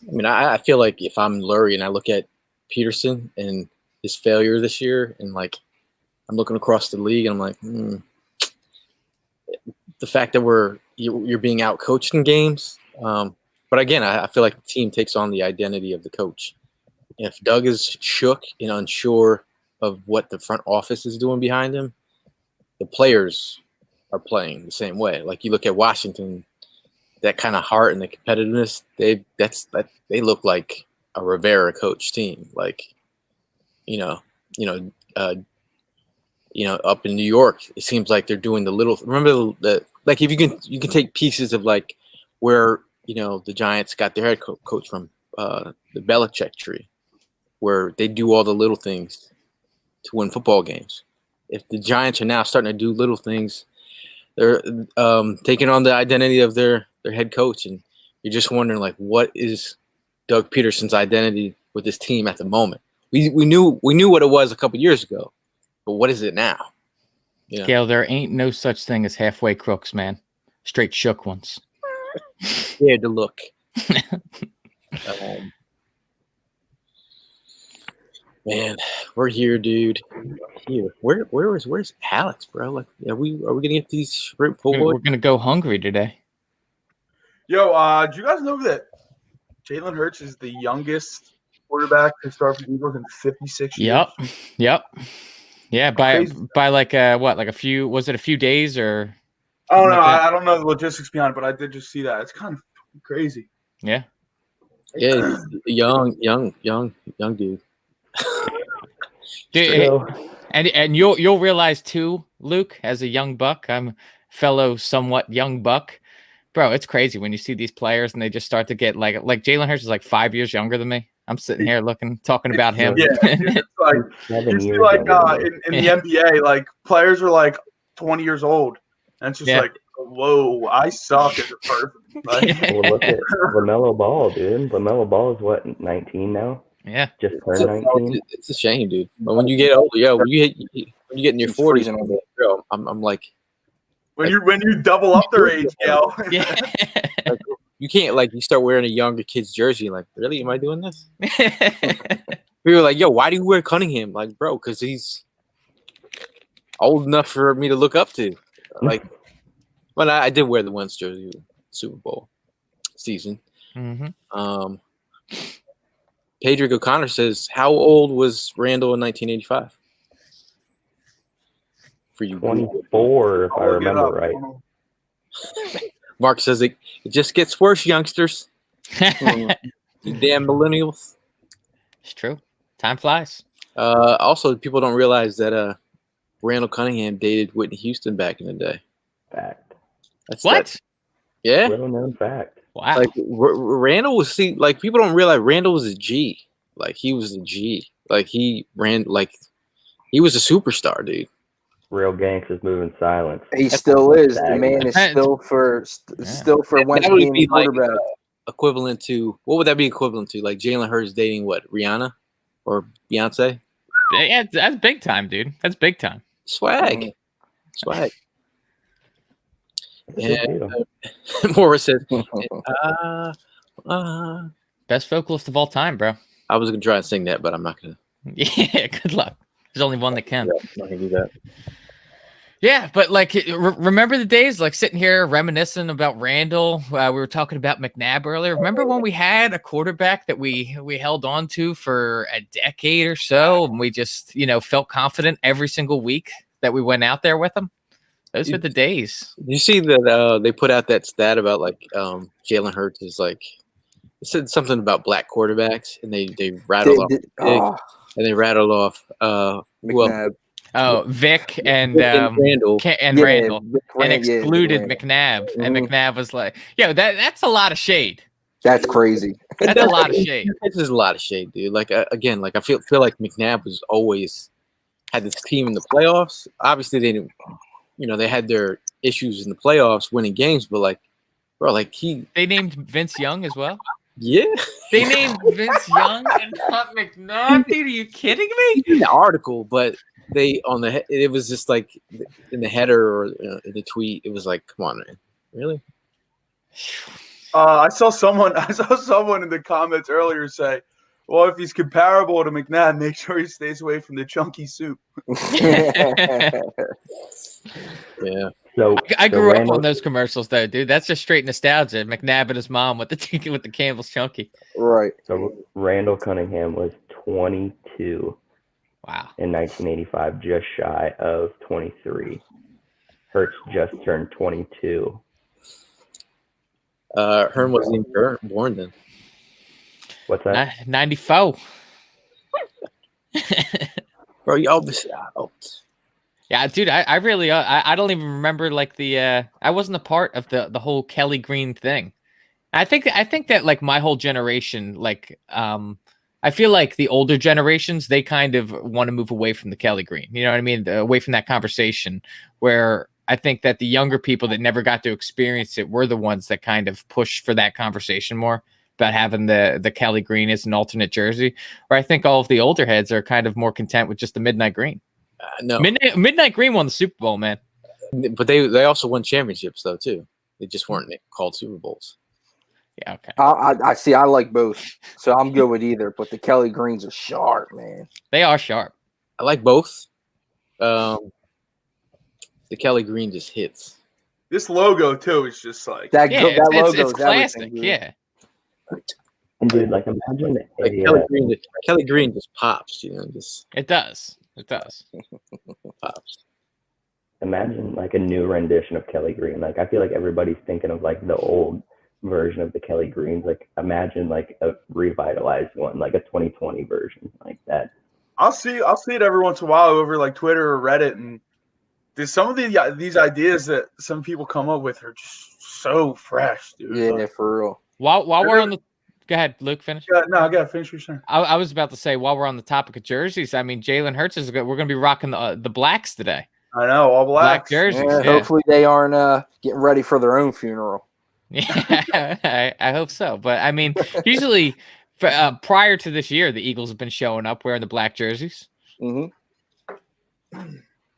S1: I mean, I feel like if I'm Lurie and I look at Peterson and his failure this year, and like I'm looking across the league, and I'm like, the fact that you're being out coached in games. But again, I feel like the team takes on the identity of the coach. If Doug is shook and unsure of what the front office is doing behind him, the players are playing the same way. Like you look at Washington, that kind of heart and the competitiveness, they look like a Rivera coach team. Like, up in New York, it seems like they're doing the little. Remember like if you can take pieces of like where the Giants got their head coach from, the Belichick tree, where they do all the little things to win football games. If the Giants are now starting to do little things, they're taking on the identity of their head coach, and you're just wondering like, what is Doug Peterson's identity with this team at the moment? We knew what it was a couple years ago, but what is it now?
S2: Gail, there ain't no such thing as halfway crooks, man. Straight shook ones.
S1: Scared to look. Man, we're here, dude. Here, where's Alex, bro? Like, are we gonna get these shrimp pulled?
S2: We're gonna go hungry today.
S4: Yo, do you guys know that Jalen Hurts is the youngest quarterback to start for the Eagles in 56 years.
S2: Yep. Yeah, by
S4: Crazy.
S2: like like a few, was it a few days or?
S4: Oh no,
S2: like that?
S4: I don't know the logistics behind it, but I did just see that. It's kind of crazy.
S2: Yeah.
S1: Yeah, young dude.
S2: Dude, and you'll realize too, Luke, as a young buck, I'm a fellow somewhat young buck. Bro, it's crazy when you see these players and they just start to get like Jalen Hurts is like 5 years younger than me. I'm sitting here talking about him.
S4: Yeah, it's like you see, like in the NBA, like players are like 20 years old, and it's just like, whoa, I suck as a person. Like,
S3: well, look at LaMelo Ball, dude. LaMelo Ball is what, 19 now?
S2: Yeah,
S3: just turned 19.
S1: It's a shame, dude. But when you get older, when you get in your 40s, I'm like,
S4: when you double up their age, Gail.
S2: Yeah.
S1: Like, you can't, like, you start wearing a younger kid's jersey. Like, really? Am I doing this? We were like, yo, why do you wear Cunningham? Like, bro, because he's old enough for me to look up to. Like, well, I did wear the Wentz jersey Super Bowl season.
S2: Mm-hmm.
S1: Pedrick O'Connor says, how old was Randall in 1985? For you,
S3: 24, if I remember right.
S1: Mark says it just gets worse, youngsters. You damn millennials.
S2: It's true. Time flies.
S1: Also, people don't realize that Randall Cunningham dated Whitney Houston back in the day.
S3: Fact.
S2: What?
S1: Yeah.
S3: Little known fact.
S2: Wow.
S1: Like Randall was people don't realize Randall was a G. Like he was a G. Like he was a superstar, dude.
S3: Real gangsters moving silence.
S5: He still is. The man is still for Wentz being the quarterback.
S1: Like, equivalent to, what would that be equivalent to? Like Jalen Hurts dating what, Rihanna or Beyonce?
S2: Yeah, that's big time, dude. That's big time.
S1: Swag. And Morris said,
S2: best vocalist of all time, bro.
S1: I was gonna try and sing that, but I'm not gonna.
S2: Yeah, good luck. There's only one that can.
S1: Yeah, I'm not gonna do that.
S2: Yeah, but like, remember the days like sitting here reminiscing about Randall? We were talking about McNabb earlier. Remember when we had a quarterback that we held on to for a decade or so, and we just felt confident every single week that we went out there with him? Those were the days.
S1: You see that they put out that stat about like Jalen Hurts is like, it said something about black quarterbacks, and they rattled off
S5: McNabb.
S2: Vic and
S1: Randall
S2: Randall, and excluded McNabb, and McNabb was like, "Yo, that's a lot of shade.
S5: That's crazy.
S2: That's a lot of shade.
S1: This is a lot of shade, dude. Like again, like I feel like McNabb was always had this team in the playoffs. Obviously, they didn't. They had their issues in the playoffs, winning games, but like, bro, like they
S2: named Vince Young as well.
S1: Yeah,
S2: they named Vince Young and not McNabb. Dude, are you kidding me?
S1: In the article, but it was just like in the header or in the tweet, it was like, come on, man, really?
S4: I saw someone in the comments earlier say, well, if he's comparable to McNabb, make sure he stays away from the chunky soup.
S1: Yeah.
S3: So
S2: I grew up on those commercials though, dude. That's just straight nostalgia. McNabb and his mom with the Campbell's chunky.
S5: Right.
S3: So Randall Cunningham was 22.
S2: Wow.
S3: In 1985, just shy of 23. Hurts just turned 22.
S1: Hearn wasn't even born then.
S3: What's that?
S2: 94.
S1: Bro, y'all miss out.
S2: Yeah, dude, I really I don't even remember like I wasn't a part of the whole Kelly Green thing. I think that like my whole generation, like I feel like the older generations, they kind of want to move away from the Kelly Green. You know what I mean? Away from that conversation, where I think that the younger people that never got to experience it were the ones that kind of pushed for that conversation more about having the Kelly Green as an alternate jersey. Where I think all of the older heads are kind of more content with just the Midnight Green.
S1: No,
S2: Midnight Green won the Super Bowl, man.
S1: But they also won championships though too. They just weren't called Super Bowls.
S2: Yeah, okay.
S5: I see. I like both, so I'm good with either. But the Kelly Greens are sharp, man.
S2: They are sharp.
S1: I like both. The Kelly Green just hits.
S4: This logo too is just like
S5: that logo.
S2: It's classic. Yeah.
S3: And dude, like imagine
S1: Like Kelly Green just pops, just
S2: It does.
S1: pops.
S3: imagine like a new rendition of Kelly Green. Like I feel like everybody's thinking of like the old version of the Kelly Greens. Like imagine like a revitalized one, like a 2020 version like that.
S4: I'll see it every once in a while over like Twitter or Reddit, and there's some of these ideas that some people come up with are just so fresh, dude.
S5: Yeah,
S4: Like,
S5: for real.
S2: While we're on the, go ahead, Luke, finish.
S4: yeah, no, I gotta finish your saying.
S2: I was about to say, while we're on the topic of jerseys, I mean, Jalen Hurts is good. We're going to be rocking the blacks today.
S4: I know, all
S2: Black
S4: blacks.
S2: jerseys.
S5: Yeah,
S2: Yeah.
S5: Hopefully they aren't getting ready for their own funeral.
S2: Yeah, I hope so. But I mean, usually prior to this year, the Eagles have been showing up wearing the black jerseys.
S5: Mm-hmm.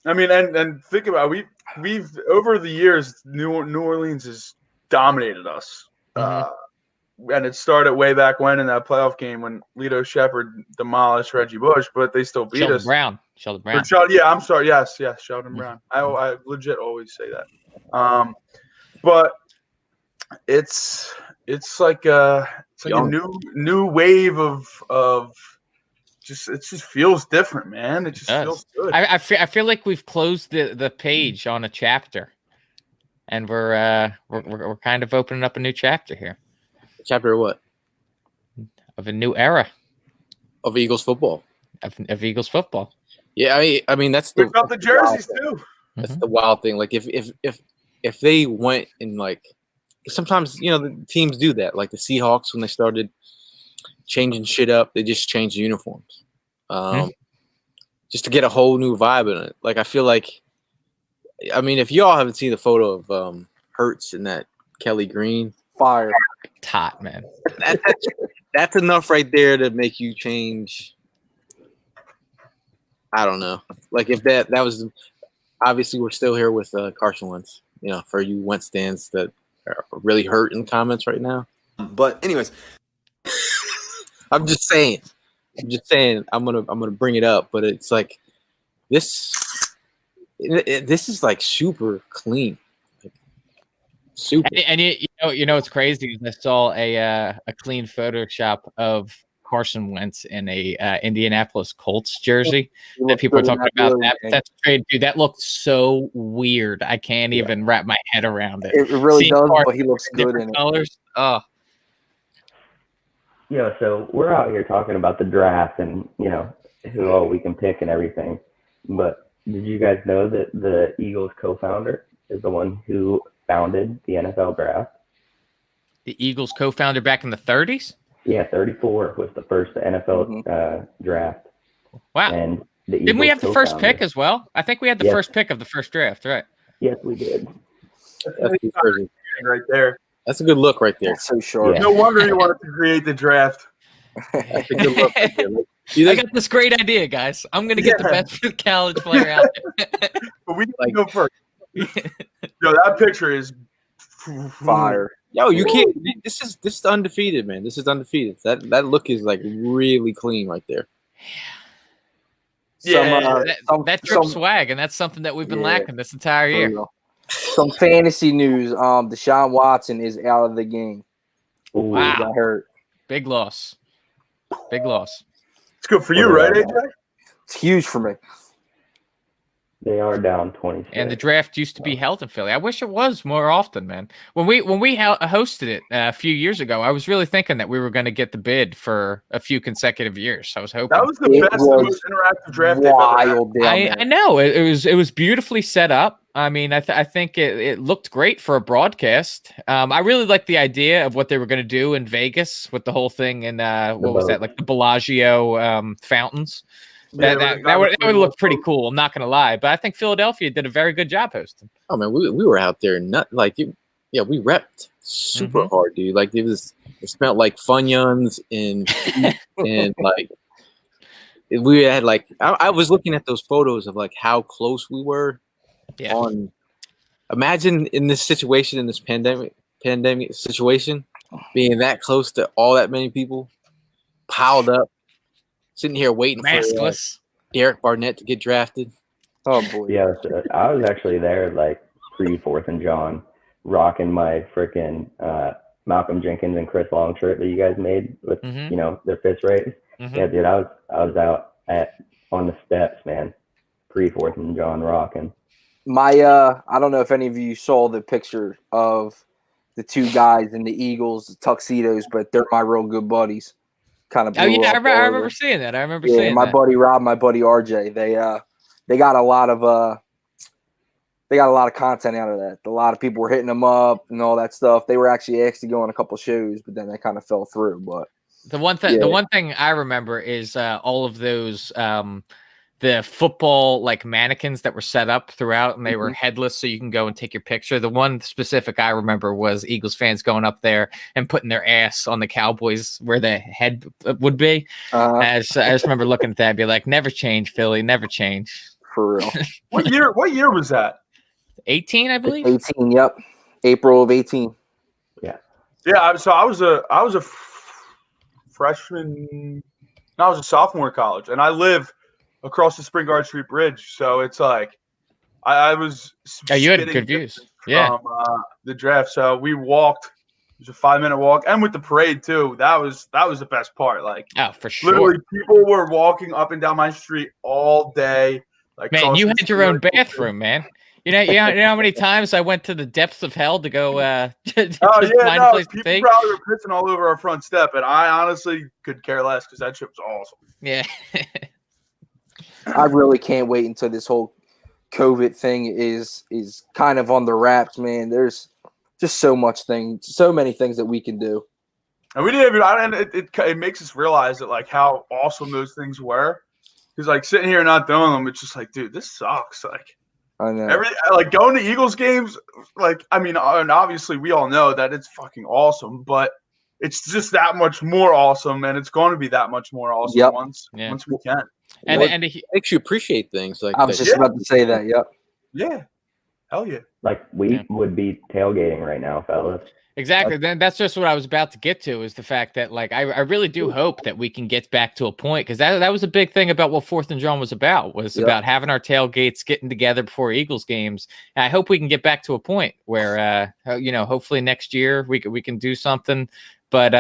S4: I mean, and think about it, we've over the years, New Orleans has dominated us. And it started way back when in that playoff game when Lito Shepherd demolished Reggie Bush, but they still beat us.
S2: Sheldon Brown.
S4: Yeah, I'm sorry. Yes, Sheldon Brown. I legit always say that. But it's like a new wave of just it just feels different, man. It just feels good.
S2: I feel like we've closed the page on a chapter, and we're kind of opening up a new chapter here.
S1: Chapter of what?
S2: Of a new era
S1: of Eagles football.
S2: Of Eagles football.
S1: Yeah, I mean that's
S4: we got the jerseys too.
S1: That's the wild thing. Like if they went and like sometimes the teams do that. Like the Seahawks when they started changing shit up, they just changed the uniforms, just to get a whole new vibe in it. Like I feel like, I mean, if y'all haven't seen the photo of Hurts and that Kelly Green,
S5: fire,
S2: it's hot, man.
S1: That's enough right there to make you change. I don't know. Like if that was obviously we're still here with Carson Wentz. For you Wentz stands that are really hurt in the comments right now.
S8: But anyways,
S1: I'm just saying. I'm gonna bring it up, but it's like this. This is like super clean. Super.
S2: And what's crazy is I saw a clean Photoshop of Carson Wentz in a Indianapolis Colts jersey that people are talking about. That's trade, dude. That looked so weird. I can't even wrap my head around it.
S5: It really does, but he looks good in
S2: colors.
S5: it.
S2: Oh.
S3: Yeah, so we're out here talking about the draft and who all we can pick and everything. But did you guys know that the Eagles co-founder is the one who founded the NFL draft?
S2: The Eagles co-founder back in the 30s?
S3: Yeah, 34 was the first NFL draft.
S2: Wow.
S3: And
S2: didn't we have the first pick as well? I think we had the first pick of the first draft, right?
S3: Yes, we did.
S4: That's right there.
S1: That's a good look right there.
S5: That's so short.
S3: Yeah.
S4: No wonder you wanted to create the draft.
S1: That's a good look right there.
S2: I got this great idea, guys. I'm going to get the best college player out there.
S4: But we can go first. Yo, that picture is
S5: fire.
S1: Yo, you can't. This is undefeated, man. This is undefeated. That look is like really clean right there.
S2: Yeah, that drip swag, and that's something that we've been lacking this entire year.
S5: Some fantasy news. Deshaun Watson is out of the game.
S3: Ooh,
S2: wow,
S3: that hurt.
S2: Big loss.
S4: It's good for you, right, AJ?
S5: It's huge for me.
S3: They are down 20.
S2: And the draft used to be held in Philly. I wish it was more often, man. When we hosted it a few years ago, I was really thinking that we were going to get the bid for a few consecutive years. I was hoping
S4: that was the best, the most interactive draft they've ever had.
S2: I know it was beautifully set up. I mean, I think it looked great for a broadcast. I really liked the idea of what they were going to do in Vegas with the whole thing and what was that, like the Bellagio fountains. That would look pretty cool. I'm not going to lie, but I think Philadelphia did a very good job hosting.
S1: Oh man, we were out there, we repped super hard, dude. Like it smelled like Funyuns and like we had like I was looking at those photos of like how close we were.
S2: Yeah.
S1: Imagine in this situation, in this pandemic situation, being that close to all that many people piled up. Sitting here waiting for Derek Barnett to get drafted.
S5: Oh boy!
S3: Yeah, I was actually there like pre-4th and John, rocking my freaking Malcolm Jenkins and Chris Long shirt that you guys made with their fist raise. Yeah, dude, I was out on the steps, man, pre-4th and John rocking.
S5: I don't know if any of you saw the picture of the two guys in the Eagles tuxedos, but they're my real good buddies. Kind of.
S2: Oh yeah, I remember seeing that. I remember seeing
S5: my
S2: that.
S5: buddy Rob, my buddy RJ. They got a lot of content out of that. A lot of people were hitting them up and all that stuff. They were actually asked to go on a couple shows, but then they kind of fell through. But
S2: the one thing I remember is all of those the football like mannequins that were set up throughout, and they were headless, so you can go and take your picture. The one specific I remember was Eagles fans going up there and putting their ass on the Cowboys where the head would be. I just remember looking at that and be like, never change, Philly, never change.
S5: For real.
S4: What year was that?
S2: 18, I believe.
S5: 18, yep. April of 18.
S3: Yeah.
S4: Yeah, so I was a freshman. No, I was a sophomore in college, and I live across the Spring Garden Street Bridge. So it's like I was.
S2: Yeah, you had good views. Yeah.
S4: From the draft, so we walked. It was a 5-minute walk, and with the parade too. That was the best part. Like,
S2: oh, for sure.
S4: Literally, people were walking up and down my street all day. Like,
S2: man, you had your own bathroom, man. You know how many times I went to the depths of hell to go
S4: people probably were pissing all over our front step, and I honestly could care less because that shit was awesome.
S2: Yeah.
S5: I really can't wait until this whole COVID thing is kind of on the wraps, man. There's just so many things that we can do.
S4: And we didn't even, it makes us realize that like how awesome those things were. Because like sitting here and not doing them, it's just like, dude, this sucks. Like,
S5: I know.
S4: Like going to Eagles games, like, I mean, and obviously we all know that it's fucking awesome, but it's just that much more awesome, and it's going to be that much more awesome once we can.
S2: And it
S1: makes you appreciate things like
S5: I was just about to say that. Yep.
S4: Yeah. Hell yeah.
S3: Like we would be tailgating right now, fellas.
S2: Exactly. Then that's just what I was about to get to, is the fact that like I really do hope that we can get back to a point, because that was a big thing about what 4th and John was about, about having our tailgates, getting together before Eagles games. And I hope we can get back to a point where hopefully next year we can do something. But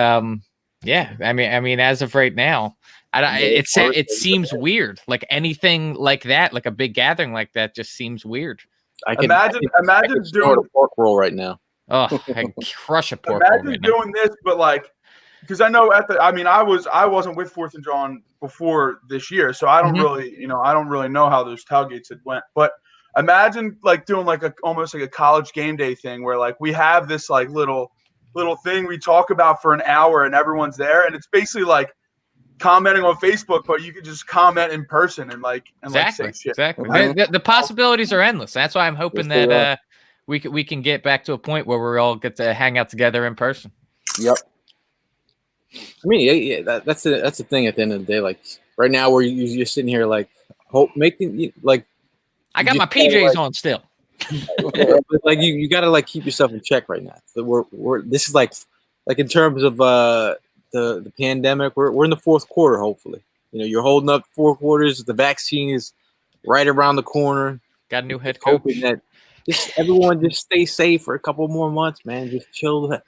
S2: yeah, I mean, as of right now, it seems weird. Like anything like that, like a big gathering like that, just seems weird.
S4: I can imagine doing
S1: a pork roll right now.
S2: Oh, I crush a pork roll right
S4: imagine doing this, but like, because I know I wasn't with 4th and John before this year, so I don't really know how those tailgates had went. But imagine like doing like almost like a college game day thing where like we have this like little thing we talk about for an hour and everyone's there, and it's basically like commenting on Facebook, but you can just comment in person and
S2: exactly,
S4: say shit.
S2: Exactly. The possibilities are endless. That's why I'm hoping that we can get back to a point where we all get to hang out together in person.
S5: Yep.
S1: I mean, that's the thing. At the end of the day, like right now, where you're sitting here, like making like
S2: I got my PJs on still.
S1: Like you got to like keep yourself in check right now. So this is like in terms of the pandemic, we're in the 4th quarter. Hopefully, you're holding up 4 quarters. The vaccine is right around the corner.
S2: Got a new head coach.
S1: Hoping that everyone just stay safe for a couple more months, man. Just chill the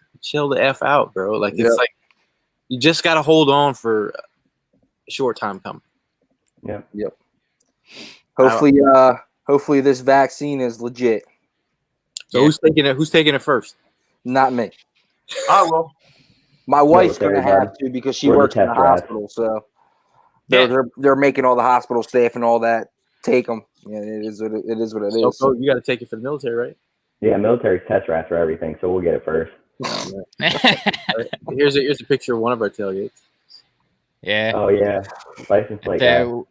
S1: F out, bro. Like it's like you just got to hold on for a short time coming.
S3: Yeah.
S5: Yep. Hopefully this vaccine is legit.
S1: So who's taking it first?
S5: Not me.
S4: I will.
S5: My wife's gonna have to, because she works in the hospital, so they're making all the hospital staff and all that take them. Yeah, it is what it is.
S1: So you got to take it for the military, right?
S3: Yeah, military's test rats for everything, so we'll get it first.
S1: Here's a picture of one of our tailgates.
S2: Yeah.
S3: Oh yeah, license plate.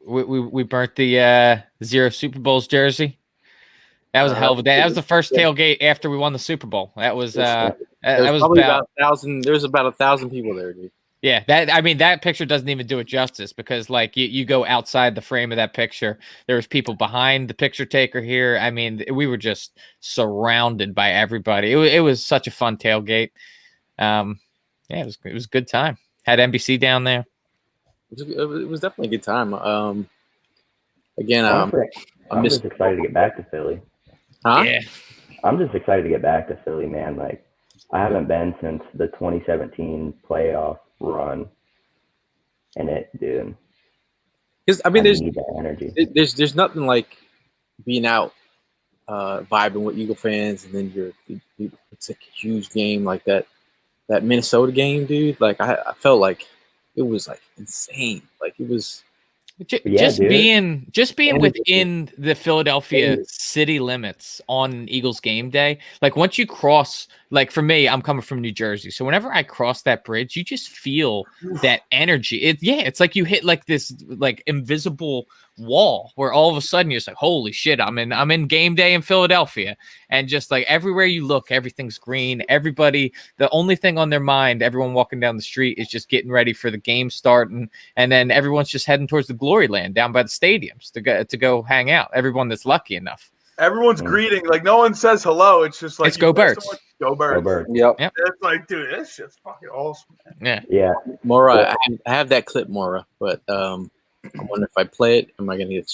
S2: We burnt the 0 Super Bowls jersey. That was a hell of a day. That was the first tailgate after we won the Super Bowl. That was that was
S1: about 1,000. There was about 1,000 people there, dude.
S2: Yeah, that picture doesn't even do it justice, because like you go outside the frame of that picture, there was people behind the picture taker here. I mean, we were just surrounded by everybody. It was such a fun tailgate. It was a good time. Had NBC down there.
S1: It was definitely a good time. Again,
S3: I'm just excited to get back to Philly.
S1: Huh?
S2: Yeah.
S3: I'm just excited to get back to Philly, man. Like, I haven't been since the 2017 playoff run, and dude.
S1: Because I
S3: I
S1: mean,
S3: need that energy.
S1: there's nothing like being out, vibing with Eagle fans, and then it's like a huge game like that Minnesota game, dude. Like I felt like it was like insane. Like it was.
S2: Just
S3: dude.
S2: being within the Philadelphia city limits on Eagles game day, like once you cross, like for me, I'm coming from New Jersey, so whenever I cross that bridge, you just feel that energy. It's like you hit like this like invisible wall where all of a sudden you're just like, holy shit, I'm in game day in Philadelphia, and just like everywhere you look, everything's green. Everybody, the only thing on their mind, everyone walking down the street, is just getting ready for the game starting, and then everyone's just heading towards the glory land down by the stadiums to go hang out. Everyone that's lucky enough.
S4: Everyone's greeting. Like, no one says hello. It's just like,
S2: it's go Birds.
S4: Go Birds.
S3: Go Birds.
S5: Yep.
S4: It's like, dude, this shit's fucking awesome, man.
S2: Yeah.
S1: Mora, I have that clip, Mora, but I wonder if I play it, am I going to get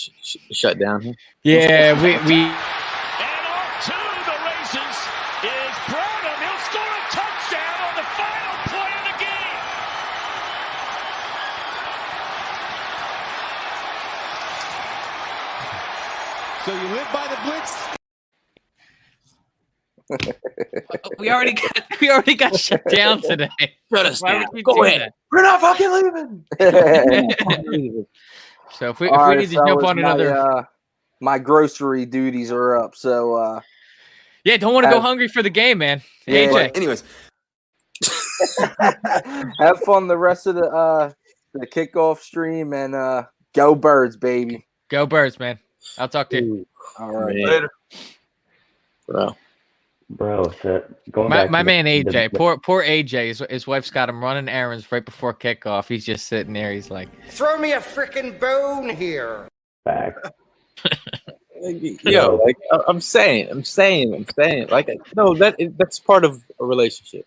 S1: shut down here?
S2: Yeah, we.
S8: And off to the races is Brown. He'll score a touchdown on the final play of the game.
S7: So you live by the blitz.
S2: We already got shut down today.
S1: Shut us
S2: Why
S1: down.
S2: would you
S1: Go
S2: do
S1: ahead.
S4: We're not fucking leaving.
S2: that? So if we need to jump on another,
S5: my grocery duties are up. So
S2: yeah, don't want to go hungry for the game, man.
S5: Yeah.
S2: AJ.
S7: Anyways,
S5: have fun the rest of the kickoff stream, and go Birds, baby.
S2: Go Birds, man. I'll talk to you.
S5: All right,
S4: Later.
S3: Bro, so going back
S2: My
S3: to
S2: man AJ, poor AJ. His wife's got him running errands right before kickoff. He's just sitting there. He's like,
S9: throw me a freaking bone here.
S3: back.
S1: Yo, like I'm saying, like no, that's part of a relationship.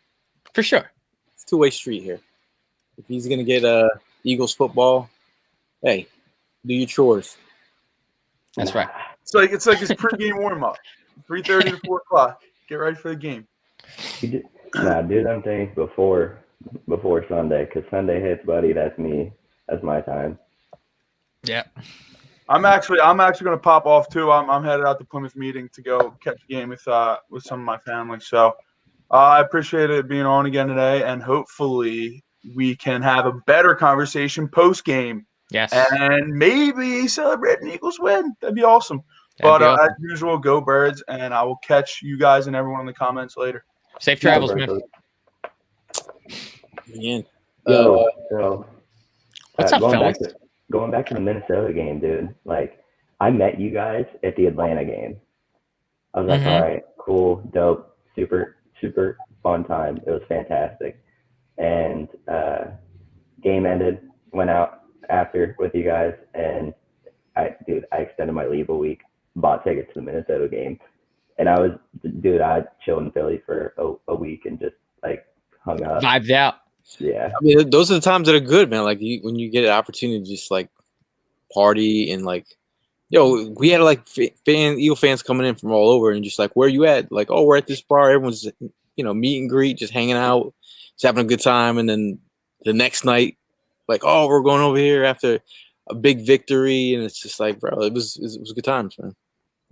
S2: for sure.
S1: It's a two-way street here. If he's gonna get Eagles football, hey, do your chores.
S2: That's right.
S4: It's like his pregame warm up, 3:30 to 4 o'clock. Get ready for the game.
S3: Do them things before Sunday, because Sunday hits, buddy. That's me. That's my time.
S2: Yeah.
S4: I'm actually gonna pop off too. I'm headed out to Plymouth meeting to go catch a game with some of my family. So I appreciate it being on again today, and hopefully we can have a better conversation post game.
S2: Yes.
S4: And maybe celebrate an Eagles win. That'd be awesome.
S2: That'd be awesome.
S4: As usual, go Birds, and I will catch you guys and everyone in the comments later.
S2: Safe travels, man.
S1: Man.
S3: So
S2: What's up, fellas?
S3: Going back to the Minnesota game, dude. Like, I met you guys at the Atlanta game. I was like, all right, cool, dope, super, super fun time. It was fantastic. And game ended, went out after with you guys, and I extended my leave a week, bought tickets to the Minnesota game, and I chilled in Philly for a week and just like hung out,
S2: Vibed out.
S3: Yeah,
S1: I mean, those are the times that are good, man. Like when you get an opportunity to just like party and like, we had like Eagle fans coming in from all over and just like, where you at? Like, oh, we're at this bar. Everyone's meet and greet, just hanging out, just having a good time. And then the next night, like, oh, we're going over here after a big victory, and it's just like, bro, it was good times, man.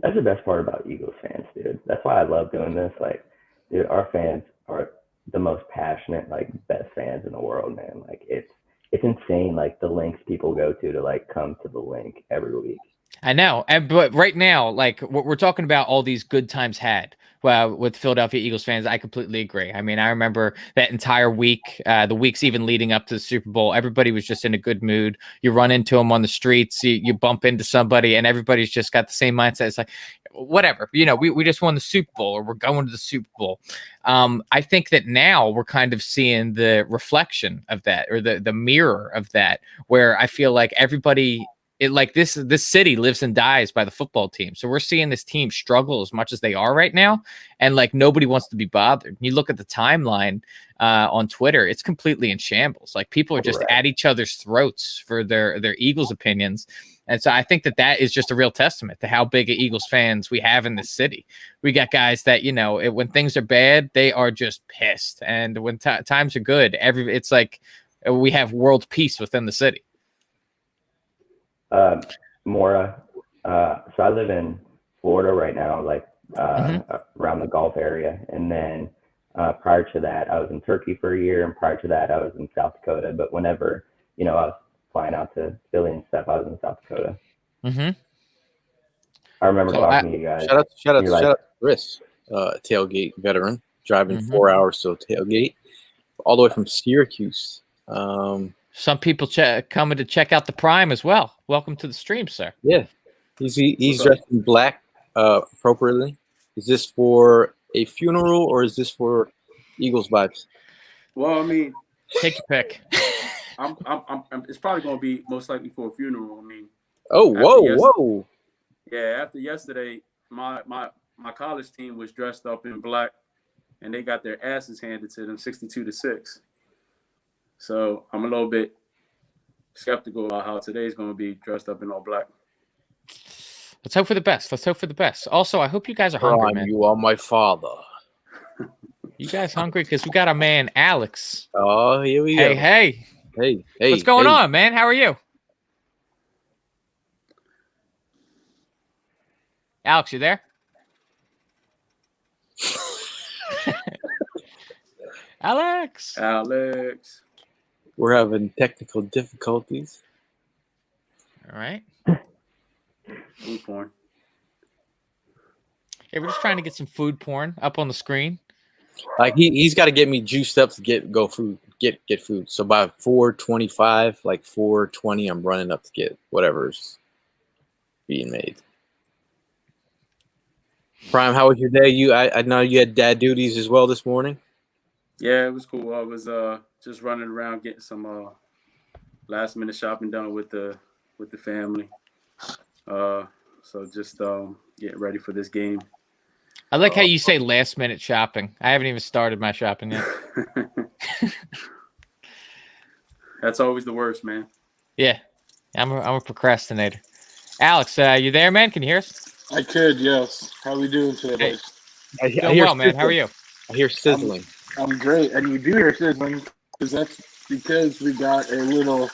S3: That's the best part about Eagles fans, dude. That's why I love doing this. Like, dude, our fans are the most passionate, like, best fans in the world, man. Like, it's insane, like, the lengths people go to like come to the link every week.
S2: I know, but right now, like we're talking about all these good times had. Well, with Philadelphia Eagles fans, I completely agree. I mean, I remember that entire week, the weeks even leading up to the Super Bowl, everybody was just in a good mood. You run into them on the streets, you bump into somebody, and everybody's just got the same mindset. It's like, whatever, we just won the Super Bowl, or we're going to the Super Bowl. I think that now we're kind of seeing the reflection of that, or the mirror of that, where I feel like everybody, this city lives and dies by the football team. So we're seeing this team struggle as much as they are right now, and like nobody wants to be bothered. You look at the timeline on Twitter, it's completely in shambles. Like people are just at each other's throats for their Eagles opinions. And so I think that is just a real testament to how big of Eagles fans we have in this city. We got guys that, when things are bad, they are just pissed. And when times are good, it's like we have world peace within the city.
S3: Mora, so I live in Florida right now, like around the Gulf area. And then prior to that, I was in Turkey for a year. And prior to that, I was in South Dakota. But whenever, I was flying out to Philly and stuff, I was in South Dakota.
S2: Mm-hmm.
S3: I remember talking to you guys.
S1: Shout out to Chris, tailgate veteran, driving 4 hours to a tailgate, all the way from Syracuse.
S2: Some people coming to check out the Prime as well. Welcome to the stream, sir.
S1: Yeah, he's dressed in black appropriately. Is this for a funeral or is this for Eagles vibes?
S10: Well, I mean,
S2: take your pick.
S10: It's probably going to be most likely for a funeral. I mean,
S1: whoa.
S10: Yeah, after yesterday, my college team was dressed up in black, and they got their asses handed to them 62-6. So I'm a little bit skeptical about how today's going to be dressed up in all black.
S2: Let's hope for the best. Also, I hope you guys are hungry, man.
S1: You are my father.
S2: You guys hungry? Because we got our man Alex.
S1: Oh, here we go.
S2: Hey. What's going on, man? How are you? Alex, you there? Alex.
S1: We're having technical difficulties.
S2: All right.
S10: Food porn.
S2: Hey, we're just trying to get some food porn up on the screen.
S1: Like he's got to get me juiced up to get food. So by 4:25, like 4:20, I'm running up to get whatever's being made. Prime, how was your day? I know you had dad duties as well this morning.
S10: Yeah, it was cool. I was just running around getting some last minute shopping done with the family. So just getting ready for this game.
S2: I like how you say last minute shopping. I haven't even started my shopping yet.
S10: That's always the worst, man.
S2: Yeah, I'm a procrastinator. Alex, you there, man? Can you hear us?
S11: I could, yes. How are we doing today, boys?
S1: I
S2: doing well, man. How are you?
S1: I hear sizzling.
S11: I'm great, and you do hear sizzling because we got a little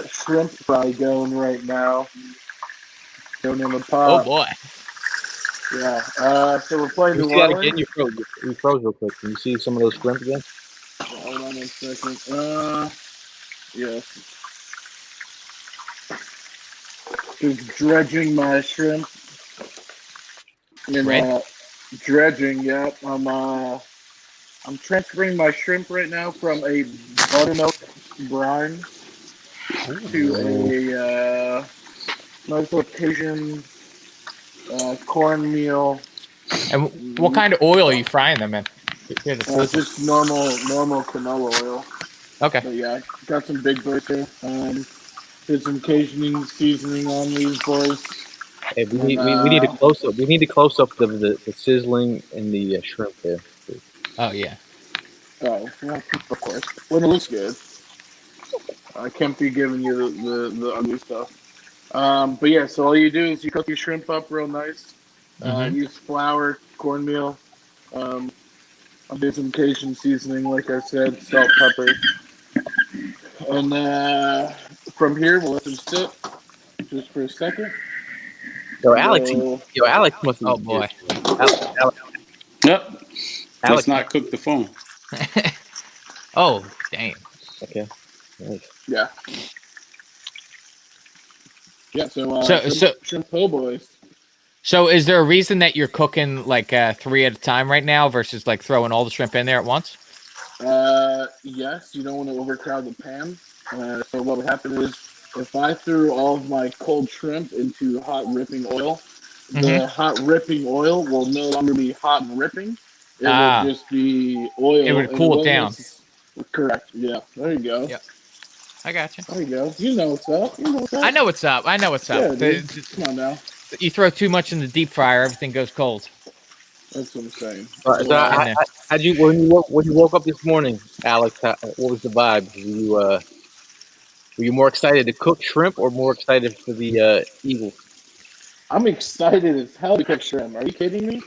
S11: shrimp fry going right now. Going in the pot.
S2: Oh boy.
S11: Yeah. So we're playing New
S1: Orleans.
S11: Orleans.
S1: Again, you froze real quick. Can you see some of those shrimp again?
S11: Hold on 1 second. Yeah. Just dredging my shrimp. Dredging, yep. I'm transferring my shrimp right now from a buttermilk brine to a nice little Cajun cornmeal.
S2: And what kind of oil are you frying them in?
S11: Just normal canola oil.
S2: Okay.
S11: But yeah, got some big birds there. Did some Cajun seasoning on these boys.
S1: Hey, we need a close up. We need to close up the sizzling and the shrimp there.
S2: Oh yeah.
S11: Oh, yeah, of course. When it looks good. I can't be giving you the ugly stuff. But yeah, so all you do is you cook your shrimp up real nice. Use flour, cornmeal. I did some Cajun seasoning, like I said, salt, pepper. And from here, we'll let them sit just for a second.
S1: Alex must be.
S2: Oh boy.
S1: Alex.
S10: Yep. Let's not cook the phone.
S2: Oh, damn.
S1: Okay. Nice.
S11: Yeah. Yeah,
S2: so
S11: shrimp po' boys.
S2: So is there a reason that you're cooking like 3 at a time right now versus like throwing all the shrimp in there at once?
S11: Yes, you don't want to overcrowd the pan. So what would happen is if I threw all of my cold shrimp into hot ripping oil, the hot ripping oil will no longer be hot and ripping. It would just be oil.
S2: It would cool it down.
S11: Correct. Yeah. There you go.
S2: Yep. I got you.
S11: There you go. You know what's up.
S2: I know what's up.
S11: Yeah, come on now.
S2: You throw too much in the deep fryer, everything goes cold.
S11: That's what I'm saying.
S1: When you woke up this morning, Alex? What was the vibe? Were you more excited to cook shrimp or more excited for the Eagles?
S11: I'm excited as hell to cook shrimp. Are you kidding me?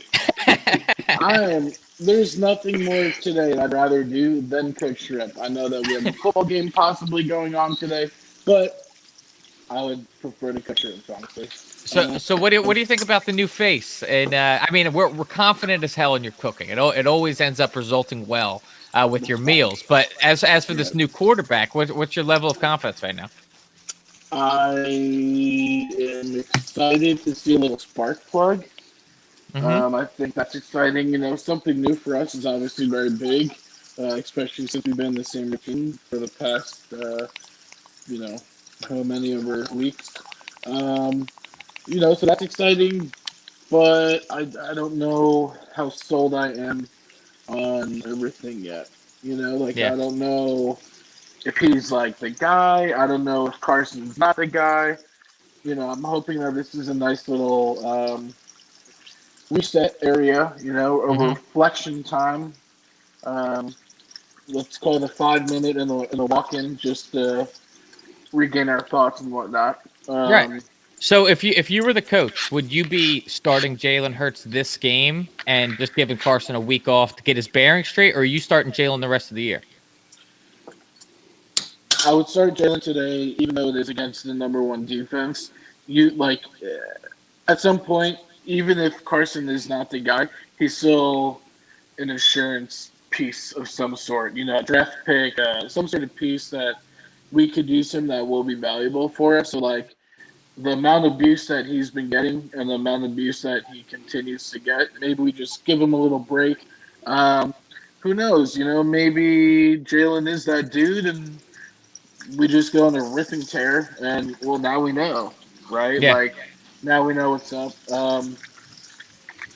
S11: I am. There's nothing more today that I'd rather do than cook shrimp. I know that we have a football game possibly going on today, but I would prefer to cook shrimp, honestly.
S2: So what do you think about the new face? And I mean, we're confident as hell in your cooking. It always ends up resulting well with your meals. But as for this new quarterback, what's your level of confidence right now?
S11: I am excited to see a little spark plug.
S2: Mm-hmm.
S11: I think that's exciting. You know, something new for us is obviously very big, especially since we've been in the same routine for the past, how many of our weeks. So that's exciting, but I don't know how sold I am on everything yet. I don't know if he's like the guy. I don't know if Carson's not the guy. I'm hoping that this is a nice little reset area, a reflection time. Let's call it a 5-minute in a walk-in just to regain our thoughts and whatnot.
S2: Right. So if you were the coach, would you be starting Jalen Hurts this game and just giving Carson a week off to get his bearings straight, or are you starting Jalen the rest of the year?
S11: I would start Jalen today, even though it is against the number one defense. At some point, even if Carson is not the guy, he's still an assurance piece of some sort. A draft pick, some sort of piece that we could use him that will be valuable for us. So, the amount of abuse that he's been getting and the amount of abuse that he continues to get, maybe we just give him a little break. Who knows? Maybe Jalen is that dude and we just go on a ripping tear and, well, now we know, right?
S2: Yeah.
S11: Now we know what's up. I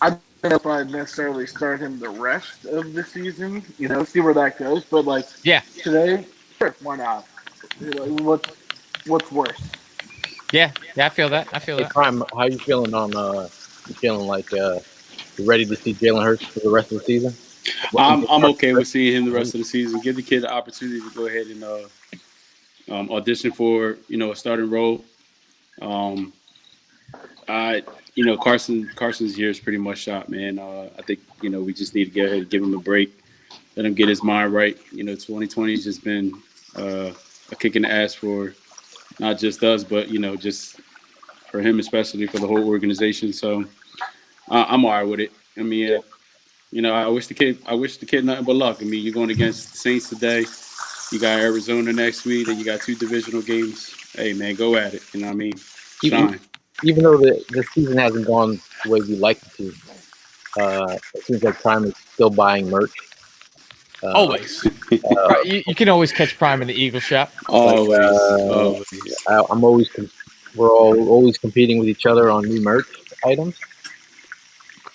S11: don't know if I'd necessarily start him the rest of the season, see where that goes. But, today, sure, why not? What's worse?
S2: Yeah, I feel that.
S1: Hey, Prime, how you feeling on you feeling like you ready to see Jalen Hurts for the rest of the season?
S10: I'm okay with seeing him the rest of the season. Give the kid the opportunity to go ahead and audition for, a starting role. Carson's year is pretty much shot, man. I think, we just need to go ahead and give him a break, let him get his mind right. 2020 has just been a kick in the ass for not just us, but, just for him, especially for the whole organization. So I'm all right with it. I mean, I wish the kid nothing but luck. I mean, you're going against the Saints today. You got Arizona next week, and you got 2 divisional games. Hey, man, go at it. You know what I mean? Shine.
S1: Even though the season hasn't gone the way we like it to, it seems like Prime is still buying merch.
S2: Always. You can always catch Prime in the Eagle shop.
S1: Always. We're always competing with each other on new merch items.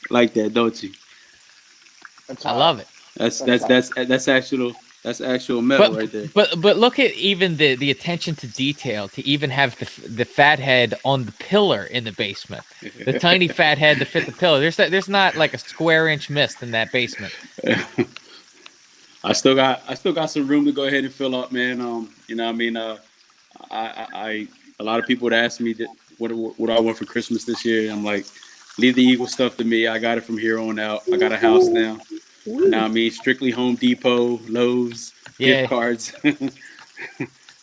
S10: Like that, don't you?
S2: I love it.
S10: That's actual metal right there.
S2: But look at even the attention to detail to even have the fat head on the pillar in the basement. The tiny fat head to fit the pillar. There's not like a square inch missed in that basement.
S10: I still got some room to go ahead and fill up, man. A lot of people would ask me what I want for Christmas this year. I'm like, leave the Eagle stuff to me. I got it from here on out. I got a house now. Strictly Home Depot, Lowe's, gift cards.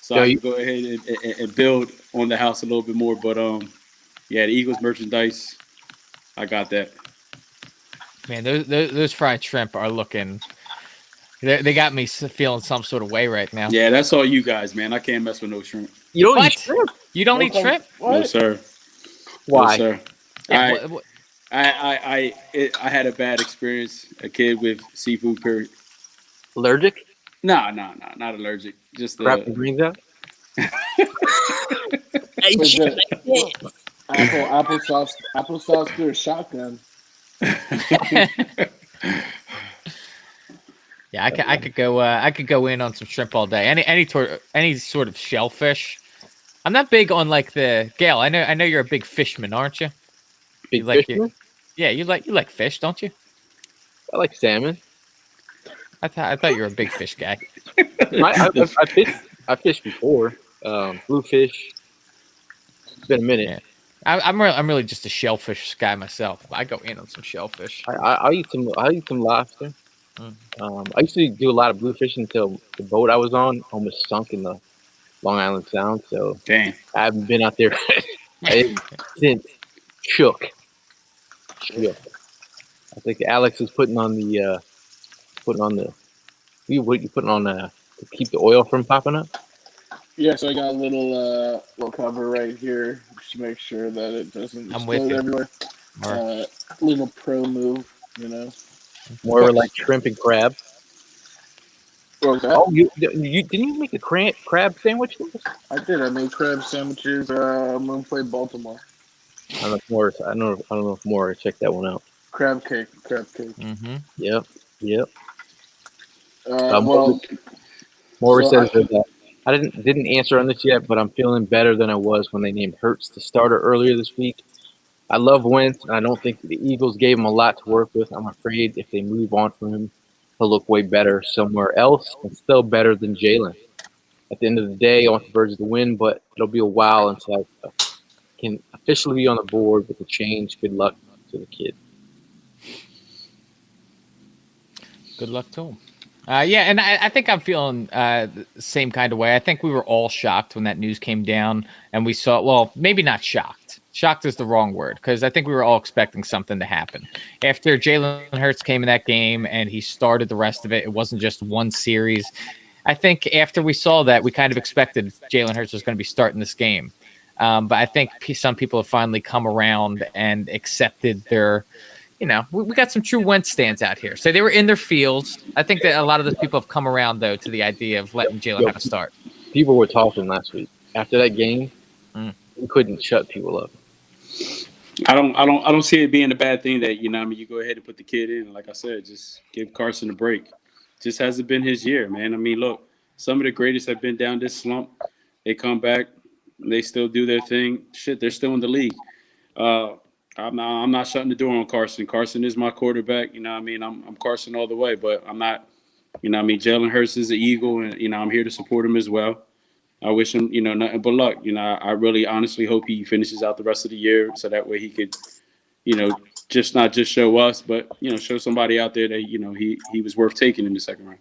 S10: So I can go ahead and build on the house a little bit more. But the Eagles merchandise, I got that.
S2: Man, those fried shrimp are looking. They got me feeling some sort of way right now.
S10: Yeah, that's all you guys, man. I can't mess with no shrimp.
S1: You don't eat shrimp?
S2: You don't eat shrimp?
S11: What?
S10: No, sir.
S1: Why?
S10: No, sir. I had a bad experience. A kid with seafood. Period.
S1: Allergic?
S10: No, not allergic. Just
S1: wrap the greens out.
S11: Applesauce through a shotgun.
S2: Yeah, I could go in on some shrimp all day. Any sort of shellfish. I'm not big on the Gail. I know you're a big fishman, aren't you?
S1: Big fishman?
S2: You like fish, don't you?
S1: I like salmon.
S2: I thought you were a big fish guy.
S1: I fished before. bluefish. It's been a minute.
S2: Yeah. I'm really just a shellfish guy myself. I go in on some shellfish.
S1: I'll eat some lobster. I used to do a lot of bluefish until the boat I was on almost sunk in the Long Island Sound. So
S10: Dang.
S1: I haven't been out there since. Shook. I think Alex is putting on the what you putting on to keep the oil from popping up.
S11: Yeah, so I got a little cover right here just to make sure that it doesn't explode everywhere. Little pro move, you know.
S1: More like shrimp and crab.
S11: What was that?
S1: Oh, didn't you make a crab sandwich?
S11: I did. I made crab sandwiches. I'm gonna play Baltimore.
S1: I don't know if more. Check that one out.
S11: Crab cake.
S2: Mm-hmm.
S1: Yep.
S11: More
S1: says that I didn't answer on this yet, but I'm feeling better than I was when they named Hurts the starter earlier this week. I love Wentz, and I don't think the Eagles gave him a lot to work with. I'm afraid if they move on from him, he'll look way better somewhere else and still better than Jalen. At the end of the day, I want the Birds to win, but it'll be a while until I can officially be on the board with the change. Good luck to the kid.
S2: Good luck to him. Yeah, and I think I'm feeling the same kind of way. I think we were all shocked when that news came down and we saw, well, maybe not shocked. Shocked is the wrong word because I think we were all expecting something to happen. After Jalen Hurts came in that game and he started the rest of it, it wasn't just one series. I think after we saw that, we kind of expected Jalen Hurts was going to be starting this game. But I think some people have finally come around and accepted their – you know, we got some true Wentz stands out here. So they were in their fields. I think that a lot of those people have come around, though, to the idea of letting Jalen have a start.
S1: People were talking last week. After that game, we couldn't shut people up.
S10: I don't see it being a bad thing that, you go ahead and put the kid in. Like I said, just give Carson a break. Just hasn't been his year, man. I mean, look, some of the greatest have been down this slump. They come back. They still do their thing. Shit, they're still in the league. I'm not shutting the door on Carson. Carson is my quarterback. I'm Carson all the way, but I'm not, Jalen Hurts is an Eagle, and, I'm here to support him as well. I wish him, nothing but luck. I really honestly hope he finishes out the rest of the year so that way he could, just not just show us, but, show somebody out there that, he was worth taking in the second round.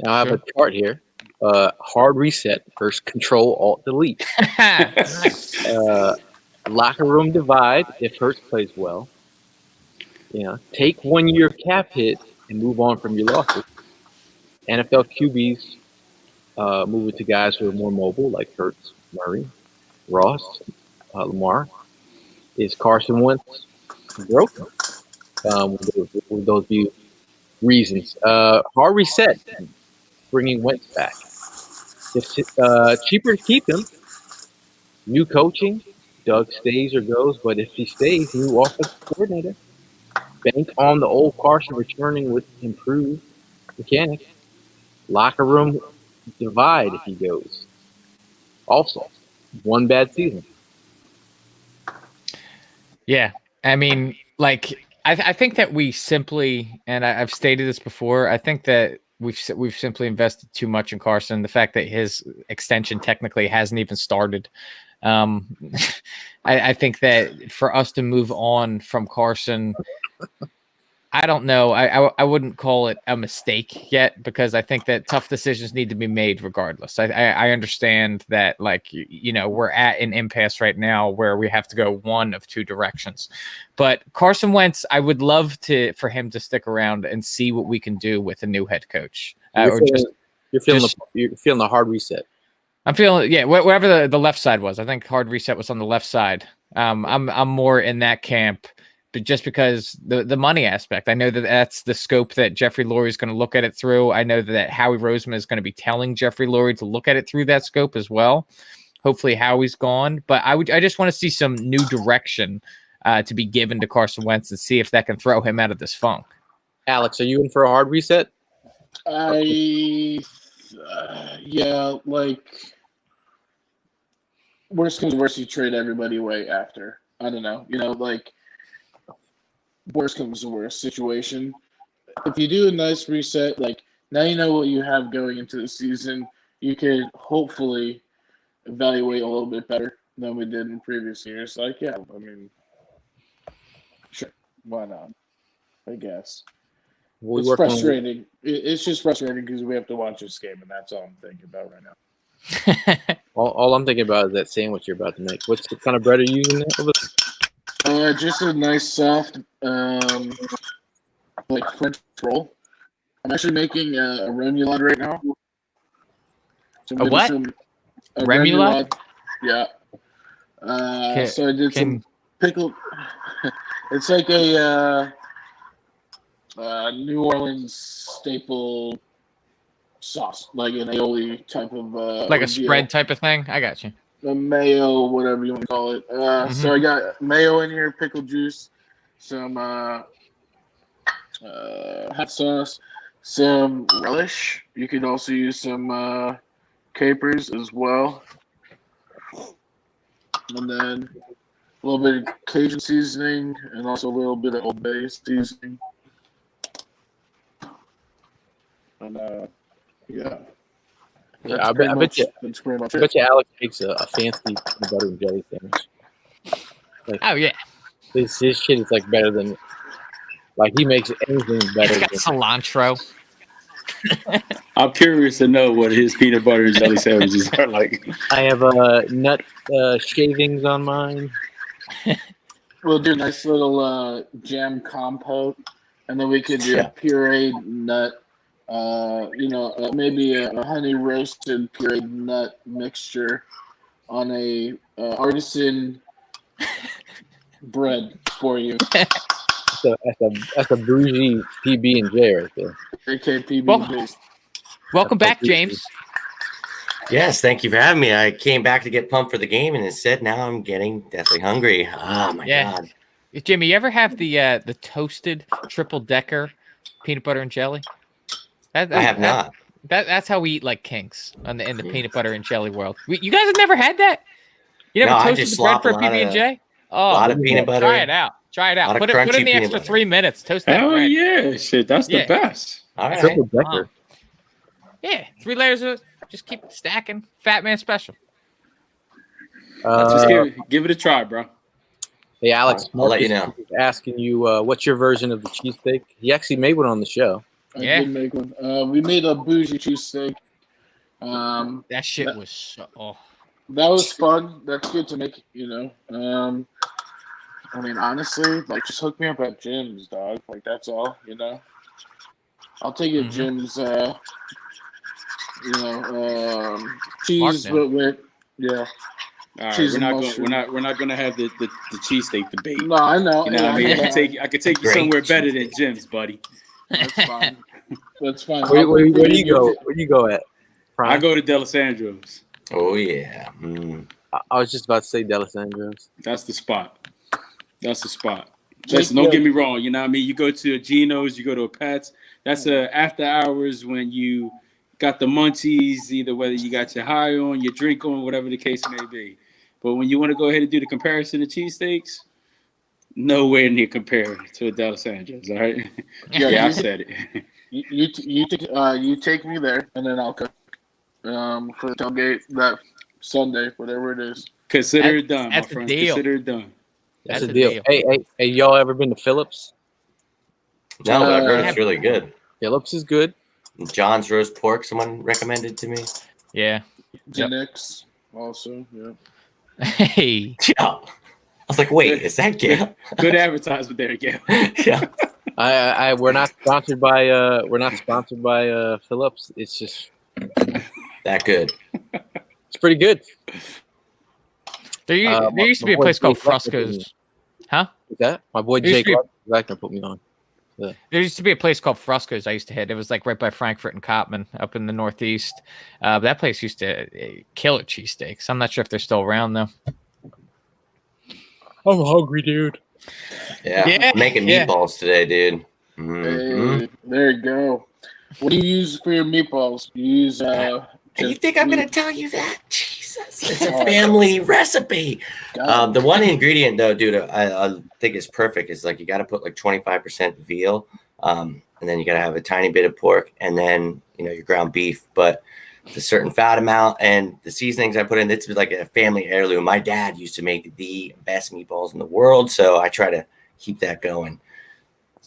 S1: Now I have a chart here. Hard reset versus Control Alt Delete. Locker room divide if Hurts plays well. Take 1 year cap hit and move on from your losses. NFL QBs move it to guys who are more mobile, like Hurts, Murray, Ross, Lamar. Is Carson Wentz broken? Would those be reasons? Hard reset, bringing Wentz back. It's cheaper to keep him. New coaching. Doug stays or goes, but if he stays, new offensive coordinator. Bank on the old Carson returning with improved mechanics. Locker room divide if he goes. Also, one bad season.
S2: Yeah, I mean, I think that we simply, and I've stated this before, I think that we've simply invested too much in Carson. The fact that his extension technically hasn't even started. I think that for us to move on from Carson, I don't know. I wouldn't call it a mistake yet because I think that tough decisions need to be made regardless. I understand that, we're at an impasse right now where we have to go one of two directions. But Carson Wentz, I would love for him to stick around and see what we can do with a new head coach.
S1: You're feeling the hard reset.
S2: I'm feeling, whatever the left side was. I think hard reset was on the left side. I'm more in that camp, but just because the money aspect, I know that that's the scope that Jeffrey Lurie is going to look at it through. I know that Howie Roseman is going to be telling Jeffrey Lurie to look at it through that scope as well. Hopefully Howie's gone, but I just want to see some new direction to be given to Carson Wentz and see if that can throw him out of this funk.
S1: Alex, are you in for a hard reset?
S11: Worst comes to worst, you trade everybody away after. I don't know. Worst comes to worst situation. If you do a nice reset, now you know what you have going into the season. You could hopefully evaluate a little bit better than we did in previous years. Like, yeah, I mean, sure, why not? I guess. It's frustrating. It's just frustrating because we have to watch this game, and that's all I'm thinking about right now.
S1: All I'm thinking about is that sandwich you're about to make. What kind of bread are you using there?
S11: Just a nice soft, like French roll. I'm actually making a remoulade right now. So
S2: A what?
S11: A
S2: remoulade?
S11: Yeah. So I did some pickled. It's like a New Orleans staple sauce, like an aioli type of
S2: like a
S11: ordeal.
S2: spread type of thing. I got you.
S11: A mayo, whatever you want to call it. So I got mayo in here, pickle juice, some hot sauce, some relish. You could also use some capers as well, and then a little bit of Cajun seasoning, and also a little bit of Old Bay seasoning. And yeah.
S1: I bet you Alex makes a fancy peanut butter and jelly sandwich. Like,
S2: oh yeah,
S1: his shit is like better than, like he makes anything better.
S2: It's got cilantro.
S10: I'm curious to know what his peanut butter and jelly sandwiches are like.
S1: I have nut shavings on mine.
S11: We'll do a nice little jam compote, and then we could do a pureed nut. Maybe a honey roasted pureed nut mixture on a artisan bread for you.
S1: That's a bougie PB&J right there.
S11: AKPB.
S2: Welcome back, James.
S12: Yes, thank you for having me. I came back to get pumped for the game, and instead now I'm getting deathly hungry. Oh my god!
S2: Jimmy, you ever have the toasted triple decker peanut butter and jelly?
S12: I have not.
S2: That's how we eat like kings in the peanut butter and jelly world. You guys have never had that? You never toasted the bread for a PB&J?
S12: A lot of peanut butter.
S2: Try it out. Put in the extra 3 minutes. Toast that bread.
S10: Yeah, shit, that's the best.
S12: All right.
S1: Triple decker.
S2: Yeah, 3 layers of. Just keep stacking. Fat man special.
S10: Just give it a try, bro.
S1: Hey, Alex,
S12: I'll let you know.
S1: Asking you, what's your version of the cheesesteak? He actually made one on the show.
S11: I did make one. We made a bougie cheesesteak.
S2: That shit was so.
S11: That was fun. That's good to make. I mean, honestly, like, just hook me up at Jim's, dog. Like, that's all. I'll take a Jim's. Cheese with yeah.
S10: All right, we're not gonna have the cheesesteak debate.
S11: No, I know.
S10: You know what I mean? I could take you somewhere better than Jim's, buddy.
S11: That's fine. That's fine.
S1: Where do you go? Where do you go at?
S10: Prime? I go to D'Alessandro's.
S12: Oh yeah.
S1: I was just about to say D'Alessandro's.
S10: That's the spot. Listen, don't get me wrong. You know what I mean? You go to a Geno's, you go to a Pat's. That's after hours when you got the munchies, either whether you got your high on, your drink on, whatever the case may be. But when you want to go ahead and do the comparison of cheesesteaks, nowhere near compared to a D'Alessandro's. All right? Yeah, I said it.
S11: You take me there, and then I'll cook for the tailgate that Sunday, whatever it is.
S10: Consider it done, my
S2: friends.
S10: Consider it done.
S1: That's a deal. Hey, y'all ever been to Phillips?
S12: No, but I've heard it's really good.
S1: Phillips is good.
S12: John's roast pork, someone recommended to me.
S2: Yeah.
S11: Genix also, yeah.
S2: Hey.
S12: Yeah. I was like, wait, is that Gail?
S10: Good advertisement there, Gail.
S12: Yeah.
S1: We're not sponsored by Phillips. It's just
S12: that good.
S1: It's pretty good.
S2: There used to be a place called Frosco's. Huh?
S1: What's that? My boy Jake Wagner put me on. Yeah.
S2: There used to be a place called Frosco's I used to hit. It was like right by Frankfurt and Kottman up in the Northeast. That place used to kill at cheesesteaks. I'm not sure if they're still around though.
S1: I'm hungry, dude.
S12: Yeah. I'm making meatballs today, dude. Mm-hmm.
S11: Hey, there you go. What do you use for your meatballs? You use
S12: you think I'm gonna tell you that? Jesus, it's a family recipe. The one ingredient though, dude, I think is perfect. Is like you got to put like 25% veal, and then you got to have a tiny bit of pork, and then your ground beef. But the certain fat amount and the seasonings I put in. It's like a family heirloom. My dad used to make the best meatballs in the world, so I try to keep that going.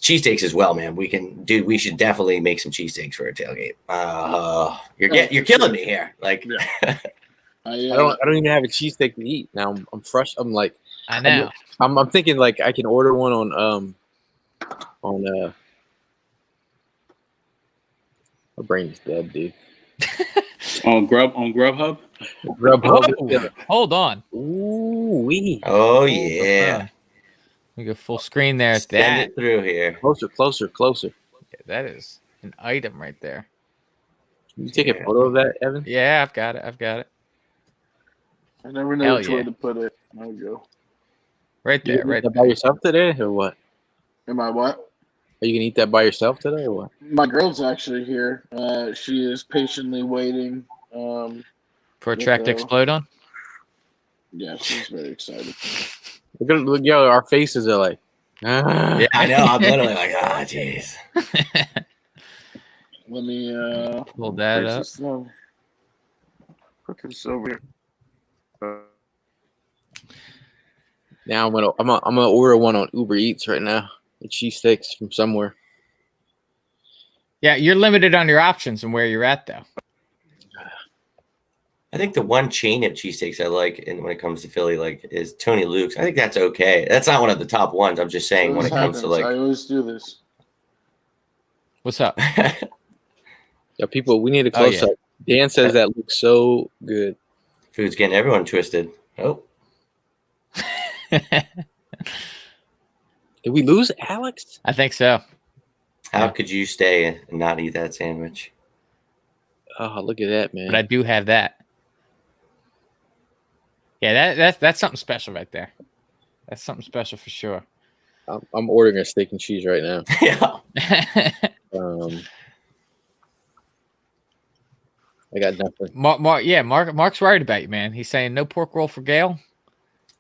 S12: Cheesesteaks as well, man. We should definitely make some cheesesteaks for a tailgate. You're killing me here. Like,
S1: I don't even have a cheesesteak to eat now. I'm fresh. I'm like,
S2: I know.
S1: I'm thinking like I can order one on my brain's dead, dude.
S10: on Grubhub.
S1: Grubhub.
S2: Hold on.
S1: Ooh wee.
S12: Oh yeah.
S2: We go full screen there.
S12: Send it through here.
S1: Closer.
S2: Yeah, that is an item right there.
S1: Can you take a photo of that, Evan?
S2: Yeah, I've got it.
S11: I never know which way to put it. There we go.
S2: Right there,
S1: right there. By yourself today, or what?
S11: Am I what?
S1: Are you gonna eat that by yourself today, or what?
S11: My girl's actually here. She is patiently waiting
S2: for a track to explode on.
S11: Yeah, she's very excited.
S1: Look, yo, our faces are like, ah.
S12: Yeah, I know. I'm literally like, jeez.
S11: Let me
S2: hold that up.
S11: Put this over here.
S1: Now I'm gonna order one on Uber Eats right now. The cheesesteaks from somewhere.
S2: Yeah, you're limited on your options and where you're at, though.
S12: I think the one chain of cheesesteaks I like, and when it comes to Philly, like, is Tony Luke's. I think that's okay. That's not one of the top ones. I'm just saying when it comes to like.
S11: I always do this.
S2: What's up?
S1: Yeah, people, we need a close up. Dan says that looks so good.
S12: Food's getting everyone twisted. Oh.
S1: Did we lose Alex?
S2: I think so.
S12: How could you stay and not eat that sandwich?
S1: Oh, look at that, man!
S2: But I do have that. Yeah, that's something special right there. That's something special for sure.
S1: I'm ordering a steak and cheese right now.
S12: Yeah.
S1: I got nothing.
S2: Mark's worried about you, man. He's saying no pork roll for Gail.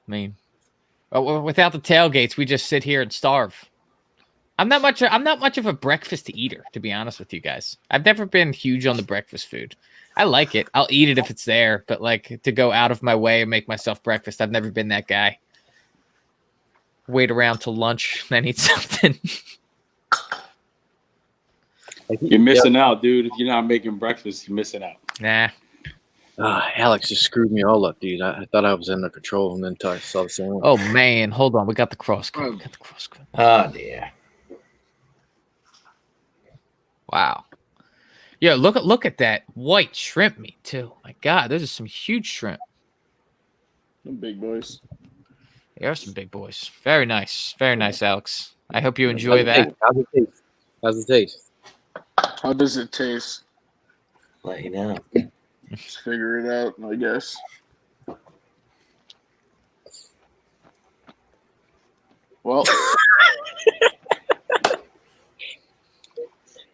S2: I mean, without the tailgates, we just sit here and starve. I'm not much of a breakfast eater, to be honest with you guys. I've never been huge on the breakfast food. I like it. I'll eat it if it's there, but like to go out of my way and make myself breakfast, I've never been that guy. Wait around till lunch, then eat something.
S10: You're missing out, dude. If you're not making breakfast, you're missing out.
S2: Nah.
S1: Alex just screwed me all up, dude. I thought I was under control, and then until I saw the sandwich.
S2: Oh man, hold on. We got the cross code.
S12: Oh dear.
S2: Wow. Yeah, look at that white shrimp meat too. My God, those are some huge shrimp.
S11: Some big boys.
S2: There are some big boys. Very nice, Alex. I hope you enjoy that.
S1: How's it taste?
S11: How does it taste?
S12: Let you know.
S11: Just figure it out, I guess. Well,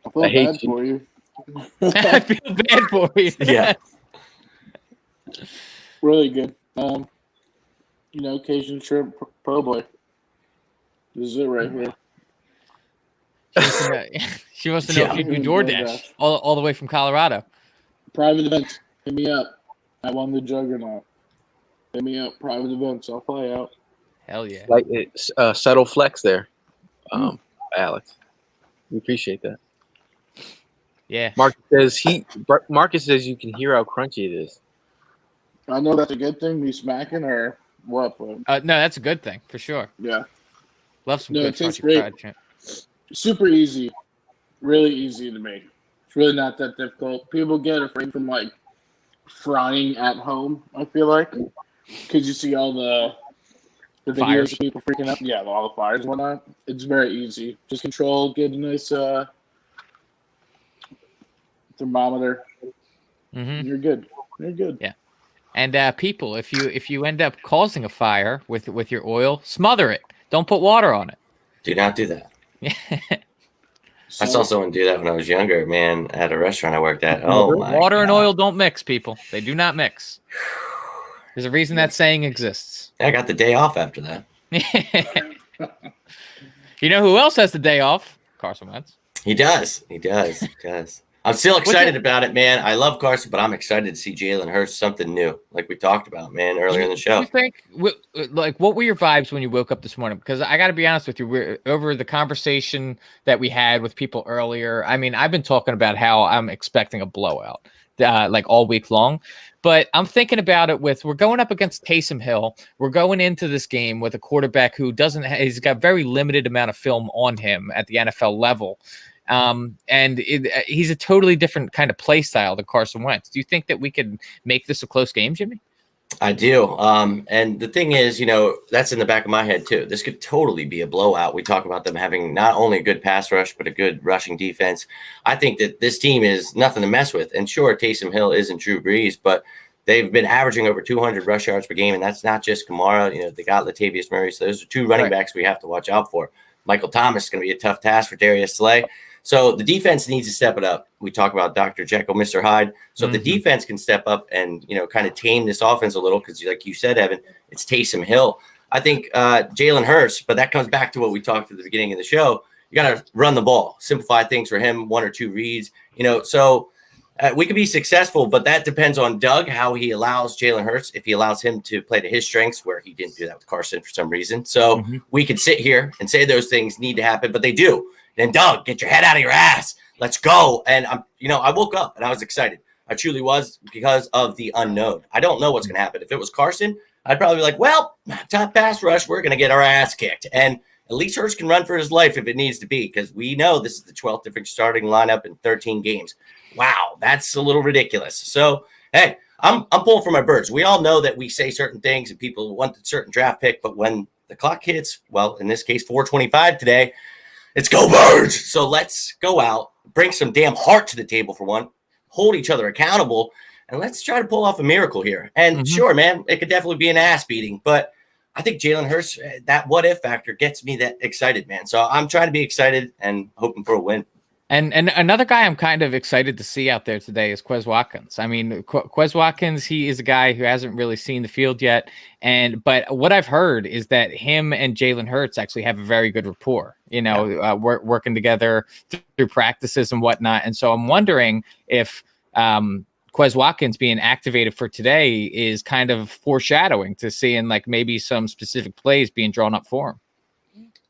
S11: I feel bad for you.
S2: I feel bad for you.
S12: Yeah.
S11: Really good. Cajun shrimp po' boy. This is it right here.
S2: She wants to know if you do DoorDash all the way from Colorado.
S11: Private events. Hit me up. I won the juggernaut. Hit me up. Private events. I'll fly out.
S2: Hell yeah.
S1: Like it's subtle flex there, Alex. We appreciate that.
S2: Yeah.
S1: Marcus says you can hear how crunchy it is.
S11: I know that's a good thing. Me smacking or what? But
S2: no, that's a good thing for sure.
S11: Yeah.
S2: Love some good
S11: crunchy
S2: fried shrimp.
S11: Super easy. Really easy to make. It's really not that difficult. People get afraid from like frying at home, I feel like. Because you see all the videos of people freaking out. Yeah, all the fires and whatnot. It's very easy. Just control, get a nice thermometer.
S2: Mm-hmm.
S11: You're good.
S2: Yeah. And people, if you end up causing a fire with your oil, smother it. Don't put water on it.
S12: Do not do that. I saw someone do that when I was younger, man, at a restaurant I worked at. Oh my
S2: Water
S12: God.
S2: and oil don't mix, people. They do not mix. There's a reason that saying exists.
S12: I got the day off after that.
S2: You know who else has the day off? Carson Wentz.
S12: He does. I'm still excited about it, man. I love Carson, but I'm excited to see Jalen Hurts, something new, like we talked about, man, earlier in the show.
S2: You think, like, what were your vibes when you woke up this morning? Because I got to be honest with you, we're over the conversation that we had with people earlier. I mean, I've been talking about how I'm expecting a blowout, like all week long. But I'm thinking about it we're going up against Taysom Hill. We're going into this game with a quarterback who he's got very limited amount of film on him at the NFL level. And he's a totally different kind of play style than Carson Wentz. Do you think that we could make this a close game, Jimmy?
S12: I do. And the thing is, that's in the back of my head too. This could totally be a blowout. We talk about them having not only a good pass rush, but a good rushing defense. I think that this team is nothing to mess with. And sure, Taysom Hill isn't Drew Brees, but they've been averaging over 200 rush yards per game. And that's not just Kamara. They got Latavius Murray. So those are two running backs we have to watch out for. Michael Thomas is going to be a tough task for Darius Slay. So the defense needs to step it up. We talk about Dr. Jekyll, Mr. Hyde. So if the defense can step up and, kind of tame this offense a little, because like you said, Evan, it's Taysom Hill. I think Jalen Hurts, but that comes back to what we talked at the beginning of the show. You got to run the ball, simplify things for him, 1 or 2 reads, so we could be successful, but that depends on Doug, how he allows Jalen Hurts, if he allows him to play to his strengths, where he didn't do that with Carson for some reason. So we could sit here and say those things need to happen, but they do. Then Doug, get your head out of your ass. Let's go. And I woke up and I was excited. I truly was, because of the unknown. I don't know what's going to happen. If it was Carson, I'd probably be like, well, top pass rush, we're going to get our ass kicked. And at least Hurts can run for his life if it needs to be, because we know this is the 12th different starting lineup in 13 games. Wow, that's a little ridiculous. So, hey, I'm pulling for my birds. We all know that we say certain things and people want a certain draft pick, but when the clock hits, well, in this case, 4:25 today, it's go Birds. So let's go out, bring some damn heart to the table for one, hold each other accountable, and let's try to pull off a miracle here. And sure, man, it could definitely be an ass beating, but I think Jalen Hurts, that what if factor gets me that excited, man. So I'm trying to be excited and hoping for a win.
S2: And another guy I'm kind of excited to see out there today is Quez Watkins. I mean, Quez Watkins, he is a guy who hasn't really seen the field yet. But what I've heard is that him and Jalen Hurts actually have a very good rapport, working together through practices and whatnot. And so I'm wondering if Quez Watkins being activated for today is kind of foreshadowing to seeing like maybe some specific plays being drawn up for him.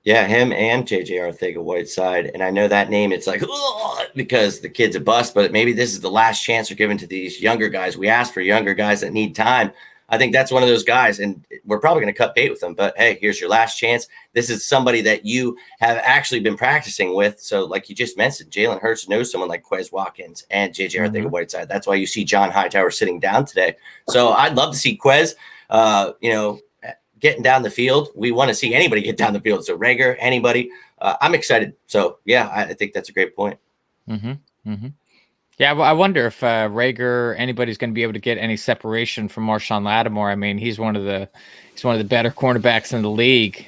S12: Yeah, him and J.J. Arcega-Whiteside. And I know that name, it's like, because the kid's a bust, but maybe this is the last chance we're giving to these younger guys. We asked for younger guys that need time. I think that's one of those guys, and we're probably going to cut bait with them. But, hey, here's your last chance. This is somebody that you have actually been practicing with. So, like you just mentioned, Jalen Hurts knows someone like Quez Watkins and J.J. Arcega-Whiteside. That's why you see John Hightower sitting down today. So, I'd love to see Quez, getting down the field. We want to see anybody get down the field. So Rager, anybody, I'm excited. So yeah, I think that's a great point. Yeah, well, I wonder if Rager, anybody's going to be able to get any separation from Marshawn Lattimore. I mean, he's one of the better cornerbacks in the league.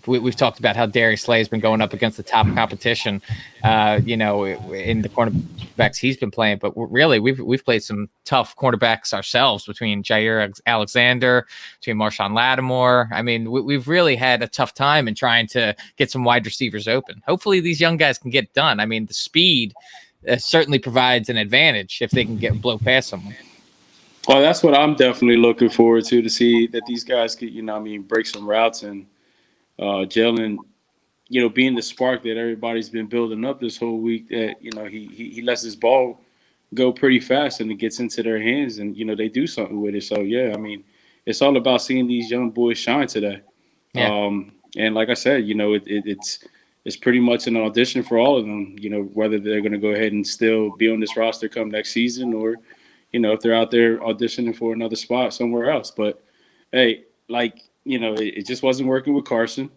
S12: We've talked about how Darius Slay has been going up against the top competition, in the cornerbacks he's been playing. But really, we've played some tough cornerbacks ourselves between Jair Alexander, between Marshawn Lattimore. I mean, we've really had a tough time in trying to get some wide receivers open. Hopefully, these young guys can get it done. I mean, the speed certainly provides an advantage if they can blow past someone.
S10: Well, that's what I'm definitely looking forward to see that these guys could, break some routes and Jalen, being the spark that everybody's been building up this whole week, that, he lets his ball go pretty fast and it gets into their hands and, they do something with it. So, yeah, it's all about seeing these young boys shine today. Yeah. And like I said, it's pretty much an audition for all of them, whether they're going to go ahead and still be on this roster come next season or, if they're out there auditioning for another spot somewhere else. But, hey, it just wasn't working with Carson.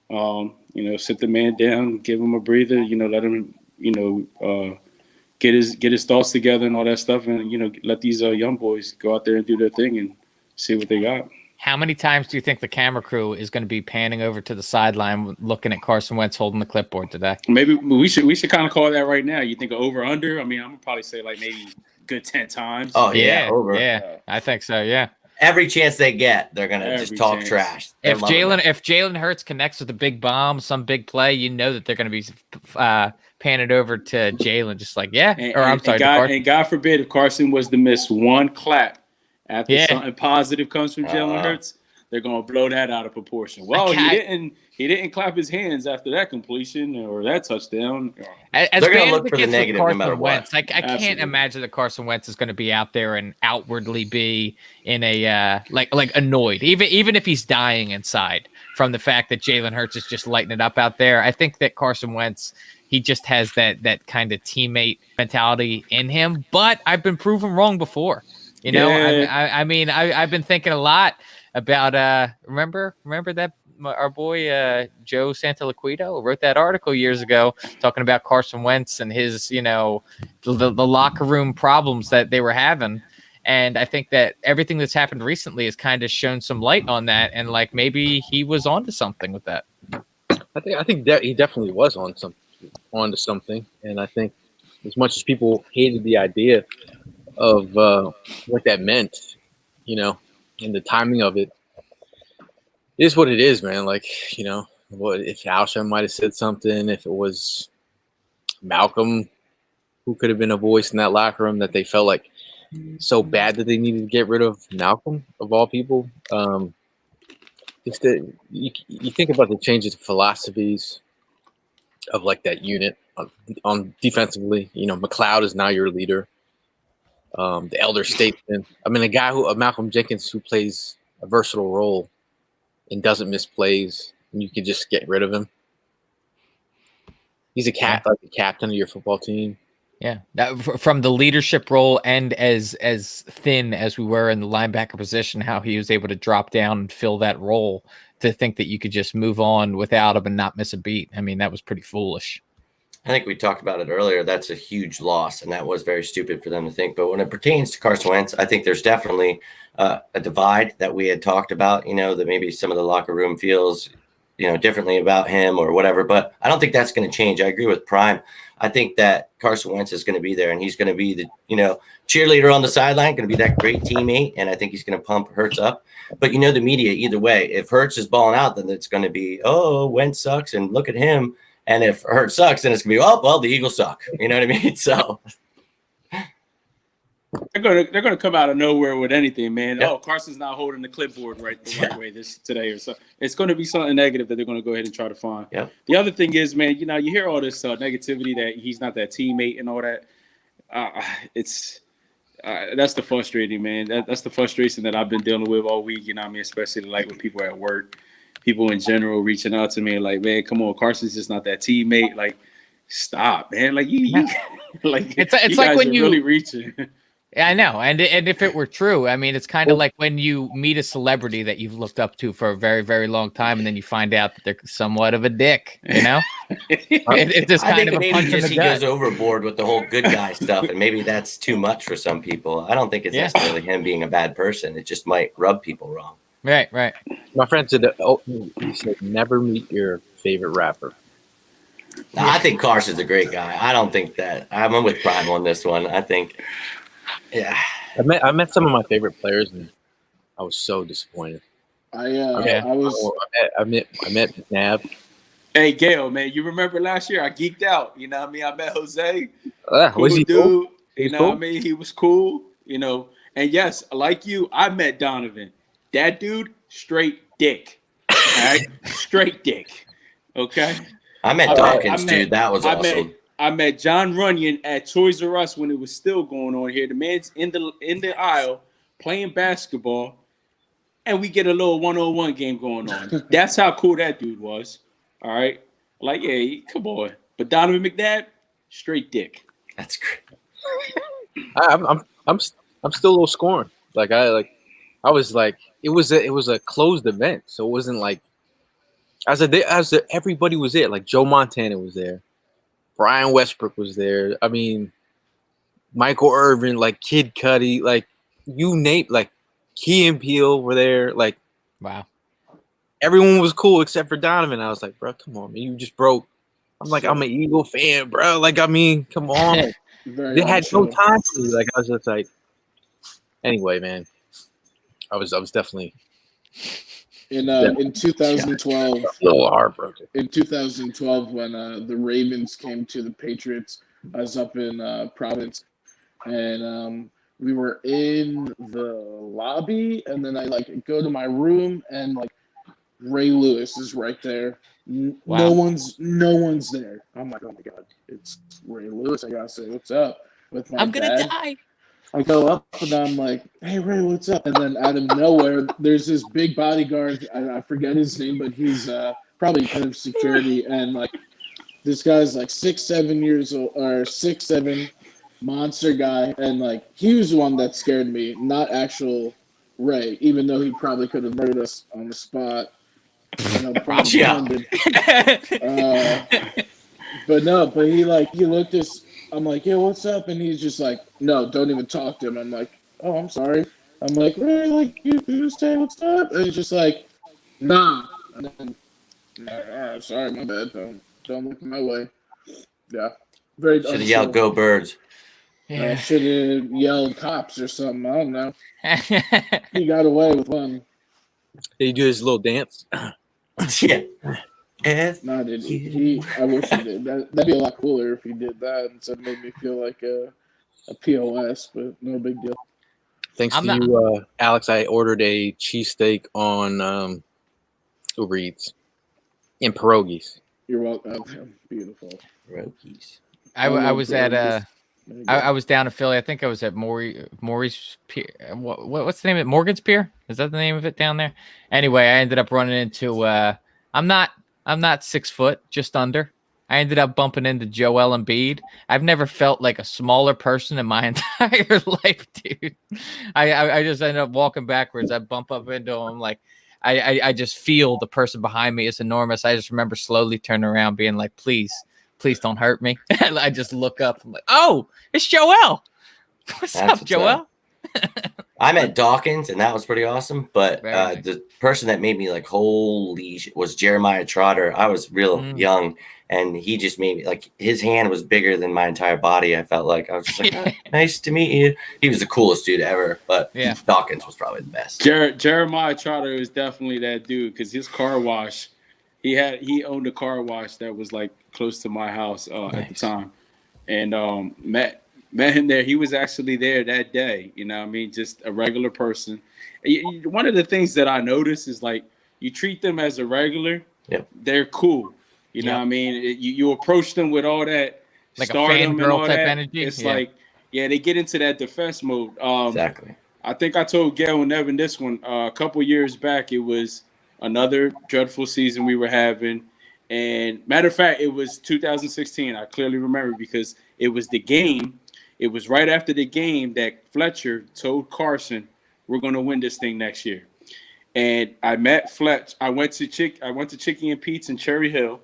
S10: Sit the man down, give him a breather, let him, get his thoughts together and all that stuff. And, let these young boys go out there and do their thing and see what they got.
S2: How many times do you think the camera crew is going to be panning over to the sideline looking at Carson Wentz holding the clipboard today?
S10: Maybe we should kind of call that right now. You think of over under? I'm gonna probably say like maybe good 10 times.
S12: Oh yeah, over.
S2: Yeah, I think so. Yeah.
S12: Every chance they get, they're gonna just talk trash.
S2: If Jalen Hurts connects with a big bomb, some big play, you know that they're gonna be panning over to Jalen, just like
S10: God forbid if Carson was to miss one clap after something positive comes from Jalen Hurts, they're gonna blow that out of proportion. Well, he didn't clap his hands after that completion or that touchdown.
S2: They're gonna look for the negative no matter what. I can't imagine that Carson Wentz is going to be out there and outwardly be in a like annoyed, even if he's dying inside from the fact that Jalen Hurts is just lighting it up out there. I think that Carson Wentz, he just has that kind of teammate mentality in him. But I've been proven wrong before. You know, I've been thinking a lot about remember that our boy Joe Santoliquito wrote that article years ago talking about Carson Wentz and his, the locker room problems that they were having. And I think that everything that's happened recently has kind of shown some light on that, and like maybe he was onto something with that.
S1: I think that he definitely was onto something, and I think as much as people hated the idea of what that meant, and the timing of it, is what it is, man. Like, what if Alshon might have said something, if it was Malcolm who could have been a voice in that locker room that they felt like so bad that they needed to get rid of Malcolm of all people. It's that you think about the changes of philosophies of like that unit on defensively. McLeod is now your leader. The elder statesman. I mean, Malcolm Jenkins, who plays a versatile role and doesn't miss plays, and you can just get rid of him. He's like the captain of your football team.
S2: Yeah, from the leadership role and as thin as we were in the linebacker position, how he was able to drop down and fill that role, to think that you could just move on without him and not miss a beat. I mean, that was pretty foolish.
S12: I think we talked about it earlier. That's a huge loss, and that was very stupid for them to think. But when it pertains to Carson Wentz, I think there's definitely a divide that we had talked about, that maybe some of the locker room feels, differently about him or whatever. But I don't think that's going to change. I agree with Prime. I think that Carson Wentz is going to be there, and he's going to be the, cheerleader on the sideline, going to be that great teammate, and I think he's going to pump Hurts up. But, the media, either way, if Hurts is balling out, then it's going to be, oh, Wentz sucks, and look at him. And if Hurts sucks, then it's going to be, oh, well, the Eagles suck. You know what I mean? So
S10: they're gonna come out of nowhere with anything, man. Yep. Oh, Carson's not holding the clipboard right way today or so. It's going to be something negative that they're going to go ahead and try to find.
S12: Yep.
S10: The other thing is, man, you hear all this negativity that he's not that teammate and all that. That's the frustrating, man. That's the frustration that I've been dealing with all week. Especially like with people at work. People in general reaching out to me like, man, come on, Carson's just not that teammate. Like, stop, man. Like you like
S2: it's
S10: you
S2: like
S10: guys
S2: when
S10: are
S2: you
S10: really reaching.
S2: Yeah, I know. And if it were true, I mean, it's kind of like when you meet a celebrity that you've looked up to for a very, very long time, and then you find out that they're somewhat of a dick, It's just kind of a punch in the
S12: he
S2: gut.
S12: goes overboard with the whole good guy stuff, and maybe that's too much for some people. I don't think it's necessarily him being a bad person. It just might rub people wrong.
S2: Right.
S1: My friend said, he said, never meet your favorite rapper.
S12: No, I think Carson's a great guy. I don't think that. I'm with Prime on this one. I think,
S1: I met some of my favorite players, and I was so disappointed.
S11: I
S1: met McNabb.
S10: Hey, Gail, man, you remember last year I geeked out. You know what I mean? I met Jose.
S1: Was he
S10: dude?
S1: Cool?
S10: You know what I mean? He was cool. And yes, like you, I met Donovan. That dude, straight dick. All right? Straight dick. Okay?
S12: I met Dawkins, dude. That was awesome.
S10: I met John Runyon at Toys R Us when it was still going on here. The man's in the aisle playing basketball, and we get a little 1-on-1 game going on. That's how cool that dude was. All right? Like, yeah, come on. But Donovan McNabb, straight dick.
S12: That's great.
S1: I'm still a little scorned. I was like, it was a closed event, so it wasn't like everybody was there. Like Joe Montana was there, Brian Westbrook was there. I mean, Michael Irvin, like Kid Cudi, like you name, like Key and Peele were there. Like,
S2: wow,
S1: everyone was cool except for Donovan. I was like, bro, come on, man, you just broke. I'm like, I'm an Eagle fan, bro. Like, I mean, come on. They had no time for me. Like, I was just like, anyway, man. I was definitely
S11: in 2012.
S1: a little heartbroken.
S11: In 2012, when the Ravens came to the Patriots, I was up in Providence, and we were in the lobby, and then I go to my room, and Ray Lewis is right there.
S2: Wow.
S11: No one's there. I'm like, oh my god, it's Ray Lewis. I gotta say what's up with my
S2: I'm gonna
S11: dad.
S2: die.
S11: I go up and I'm like, hey Ray, what's up? And then out of nowhere, there's this big bodyguard. I forget his name, but he's probably head of security, and this guy's 6'7" years old, or 6'7", monster guy, and he was the one that scared me, not actual Ray, even though he probably could have murdered us on the spot. But he looked us. I'm like, yeah, what's up? And he's just like, no, don't even talk to him. I'm like, oh, I'm sorry. I'm like, Ray, you say what's up? And he's just like, nah. And then, sorry, my bad. Don't look my way. Yeah, very.
S12: Should have yelled, "Go Birds!"
S11: Yeah, should have yelled cops or something. I don't know. He got away with one.
S1: Did he do his little dance?
S12: Yeah.
S11: No, did he? I wish he did. That'd be a lot cooler if he did that, and so it made me feel like a POS, but no big deal.
S1: Thanks to you, Alex. I ordered a cheesesteak on Uber Eats and pierogies.
S11: You're welcome. Beautiful.
S12: Pierogies.
S2: I was at I was down in Philly. I think I was at Maury's Pier. What's the name of it? Morgan's Pier? Is that the name of it down there? Anyway, I ended up running into I'm not 6 foot, just under. I ended up bumping into Joel Embiid. I've never felt like a smaller person in my entire life, dude. I just ended up walking backwards. I bump up into him, I just feel the person behind me is enormous. I just remember slowly turning around, being like, please don't hurt me. I just look up. I'm like, oh, it's Joel. What's up, Joel?
S12: I met Dawkins, and that was pretty awesome. But the person that made me holy shit was Jeremiah Trotter. I was real young, and he just made me his hand was bigger than my entire body. I felt like I was just like, nice to meet you. He was the coolest dude ever, but Dawkins was probably the best.
S10: Jeremiah Trotter is definitely that dude because his car wash, he owned a car wash that was close to my house at the time, and met him there. He was actually there that day. You know what I mean? Just a regular person. One of the things that I noticed is you treat them as a regular.
S12: Yep.
S10: They're cool. You know what I mean? You approach them with all that stardom and all that.
S2: Energy.
S10: It's they get into that defense mode.
S12: Exactly.
S10: I think I told Gail and Evan this one a couple years back. It was another dreadful season we were having. And matter of fact, it was 2016. I clearly remember because it was the game. It was right after the game that Fletcher told Carson, we're going to win this thing next year. And I met Fletch. I went to Chicky and Pete's in Cherry Hill,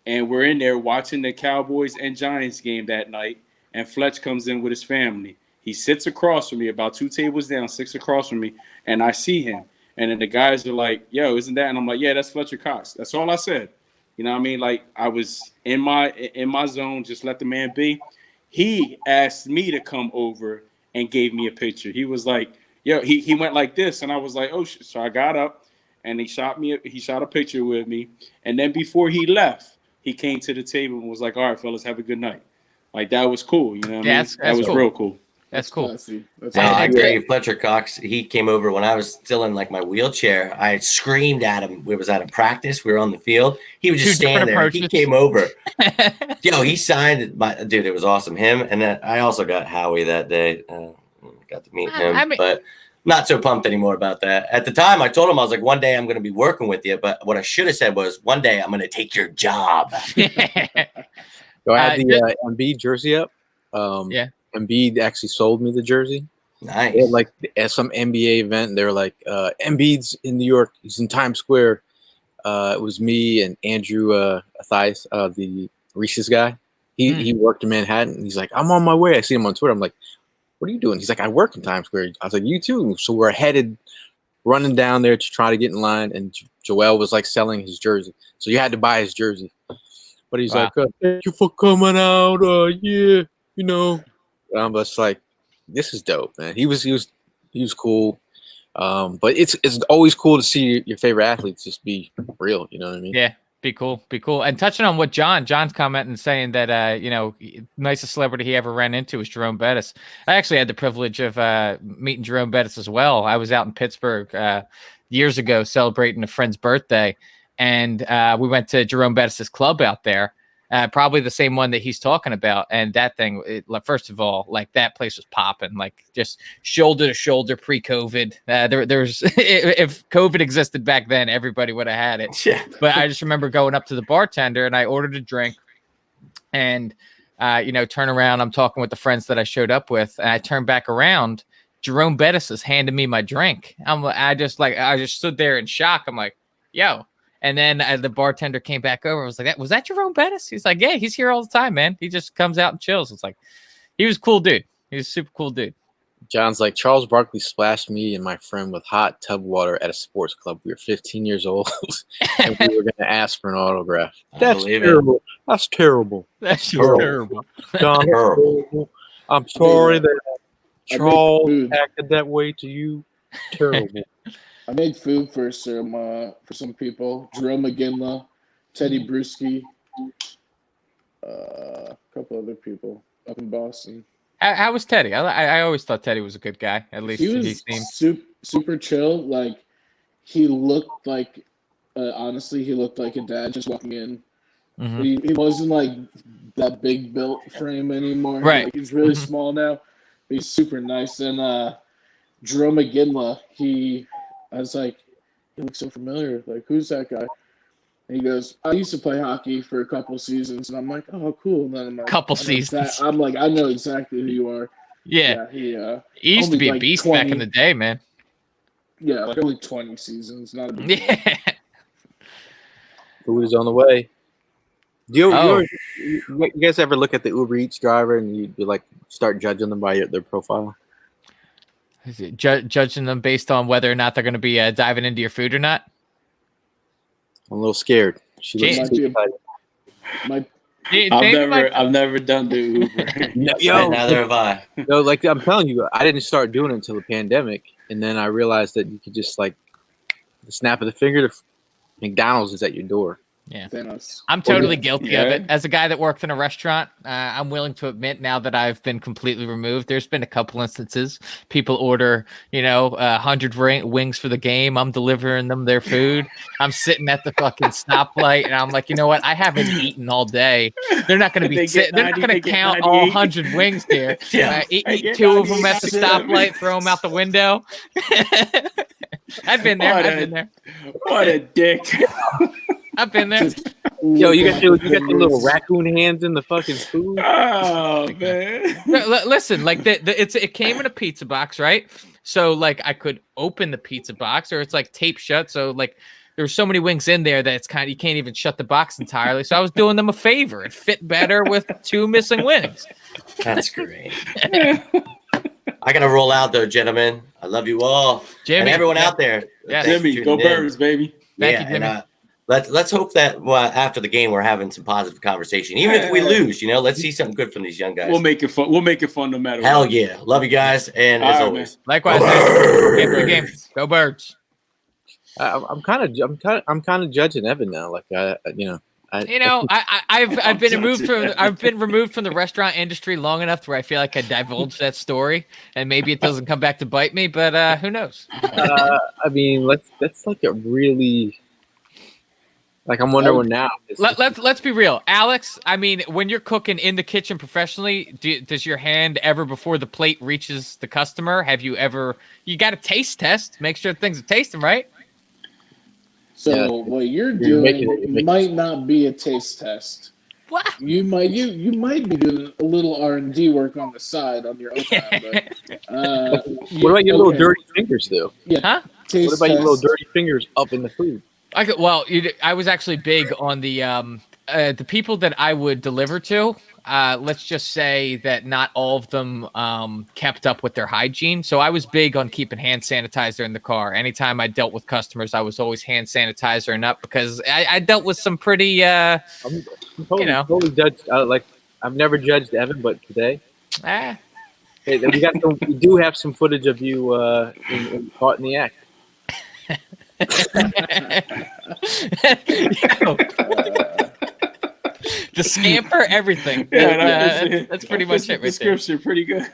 S10: and we're in there watching the Cowboys and Giants game that night. And Fletch comes in with his family. He sits across from me, about 2 tables down, sits across from me, and I see him. And then the guys are like, yo, isn't that? And I'm like, yeah, that's Fletcher Cox. That's all I said. You know what I mean? I was in my zone, just let the man be. He asked me to come over and gave me a picture. He was like, yo, he went like this. And I was like, oh, so I got up and he shot a picture with me. And then before he left, he came to the table and was like, all right, fellas, have a good night. That was cool. You know what I mean? That was cool. Real cool.
S2: That's cool.
S12: I agree. Fletcher Cox, he came over when I was still in my wheelchair. I screamed at him. We was at a practice. We were on the field. He was just standing there. He came over. Yo, he signed dude. It was awesome. Him, and then I also got Howie that day. Got to meet him, but not so pumped anymore about that. At the time, I told him I was like, one day I'm going to be working with you. But what I should have said was, one day I'm going to take your job.
S1: So I had the Embiid jersey up. Embiid actually sold me the jersey.
S12: Nice.
S1: At some NBA event, they were like, Embiid's in New York. He's in Times Square. It was me and Andrew Theis, the Reese's guy. He worked in Manhattan. He's like, I'm on my way. I see him on Twitter. I'm like, what are you doing? He's like, I work in Times Square. I was like, you too. So we're running down there to try to get in line. And Joel was selling his jersey. So you had to buy his jersey. But he's like, thank you for coming out. Yeah, you know. I'm just like, this is dope, man. He was cool. But it's always cool to see your favorite athletes just be real. You know what I mean?
S2: Yeah. Be cool. And touching on what John's commenting, saying that, nicest celebrity he ever ran into was Jerome Bettis. I actually had the privilege of meeting Jerome Bettis as well. I was out in Pittsburgh years ago celebrating a friend's birthday, and we went to Jerome Bettis's club out there, probably the same one that he's talking about. And that thing, first of all, like that place was popping, like just shoulder to shoulder pre-COVID. There's if COVID existed back then, everybody would have had it.
S12: Yeah.
S2: But I just remember going up to the bartender and I ordered a drink, and turn around. I'm talking with the friends that I showed up with, and I turn back around. Jerome Bettis is handing me my drink. I just stood there in shock. I'm like, yo. And then the bartender came back over. I was like, was that Jerome Bettis? He's like, yeah, he's here all the time, man. He just comes out and chills. It's like, he was a cool dude. He was a super cool dude.
S1: John's like, Charles Barkley splashed me and my friend with hot tub water at a sports club. We were 15 years old, and we were going to ask for an autograph. That's terrible. That's terrible.
S2: That's terrible.
S1: John, terrible. I'm sorry that Charles acted that way to you. Terrible.
S11: I made food for some people. Jerome McGinley, Teddy Bruschi, a couple other people up in Boston.
S2: How was Teddy? I always thought Teddy was a good guy. At least
S11: he seemed super chill. Like he looked like, honestly, he looked like a dad just walking in. Mm-hmm. He wasn't like that big built frame anymore.
S2: Right.
S11: Like, he's really small now. But he's super nice. And Jerome McGinley, I was like, he looks so familiar. Like, who's that guy? And he goes, I used to play hockey for a couple seasons. And I'm like, oh, cool. And then I'm like,
S2: couple seasons.
S11: I'm like, I know exactly who you are.
S2: Yeah. He used to be a beast 20, back in the day, man.
S11: Yeah, like only 20 seasons. Not a big deal.
S1: Food is on the way. You guys ever look at the Uber Eats driver and you like start judging them by their profile?
S2: Is it judging them based on whether or not they're going to be diving into your food or not?
S1: I'm a little scared.
S10: I've never done the Uber.
S12: Neither have I.
S1: No, like I'm telling you, I didn't start doing it until the pandemic, and then I realized that you could just like the snap of the finger, McDonald's is at your door.
S2: Yeah, I'm totally guilty of it. As a guy that worked in a restaurant, I'm willing to admit now that I've been completely removed. There's been a couple instances people order, 100 wings for the game. I'm delivering them their food. I'm sitting at the fucking stoplight, and I'm like, you know what? I haven't eaten all day. They're not going to be. They're not going to count all 100 wings here.
S12: Yeah,
S2: eat 2 of them at the stoplight, throw them out the window. I've been there.
S10: What a dick.
S2: I've been there.
S1: Yo, you got your little raccoon hands in the fucking food.
S10: Oh man!
S2: Listen, like it came in a pizza box, right? So like I could open the pizza box, or it's like taped shut. So like there's so many wings in there that it's kind of you can't even shut the box entirely. So I was doing them a favor. It fit better with 2 missing wings.
S12: That's great. I gotta roll out though, gentlemen. I love you all,
S2: Jimmy,
S12: and everyone out there.
S2: Yes.
S10: Jimmy, go Birds, baby.
S2: Thank you, Jimmy.
S12: And, let's hope that after the game we're having some positive conversation. Even if we lose, let's see something good from these young guys.
S10: We'll make it fun. We'll make it fun no matter
S12: Hell
S10: what.
S12: Yeah. Love you guys. And as always.
S2: Likewise. Game. Go Birds.
S1: I'm kind of judging Evan now. Like
S2: I've been removed from the restaurant industry long enough where I feel like I divulged that story, and maybe it doesn't come back to bite me, but who knows?
S1: I mean, that's like a really. Like I'm wondering now.
S2: Let's be real, Alex. I mean, when you're cooking in the kitchen professionally, does your hand ever before the plate reaches the customer? Have you ever? You got a taste test. Make sure things are tasting right.
S11: So what you're doing might not be a taste test.
S2: What?
S11: You might be doing a little R&D work on the side on your own time. But,
S1: what about your little dirty fingers, though?
S11: Yeah.
S2: Huh?
S1: What about your little dirty fingers up in the food?
S2: I was actually big on the people that I would deliver to. Let's just say that not all of them kept up with their hygiene. So I was big on keeping hand sanitizer in the car. Anytime I dealt with customers, I was always hand sanitizer and up because I dealt with some pretty,
S1: I'm totally judged. I've never judged Evan, but today. Hey, we do have some footage of you caught in the act.
S2: The scamper, everything. That's pretty much it. Right
S10: description, pretty good.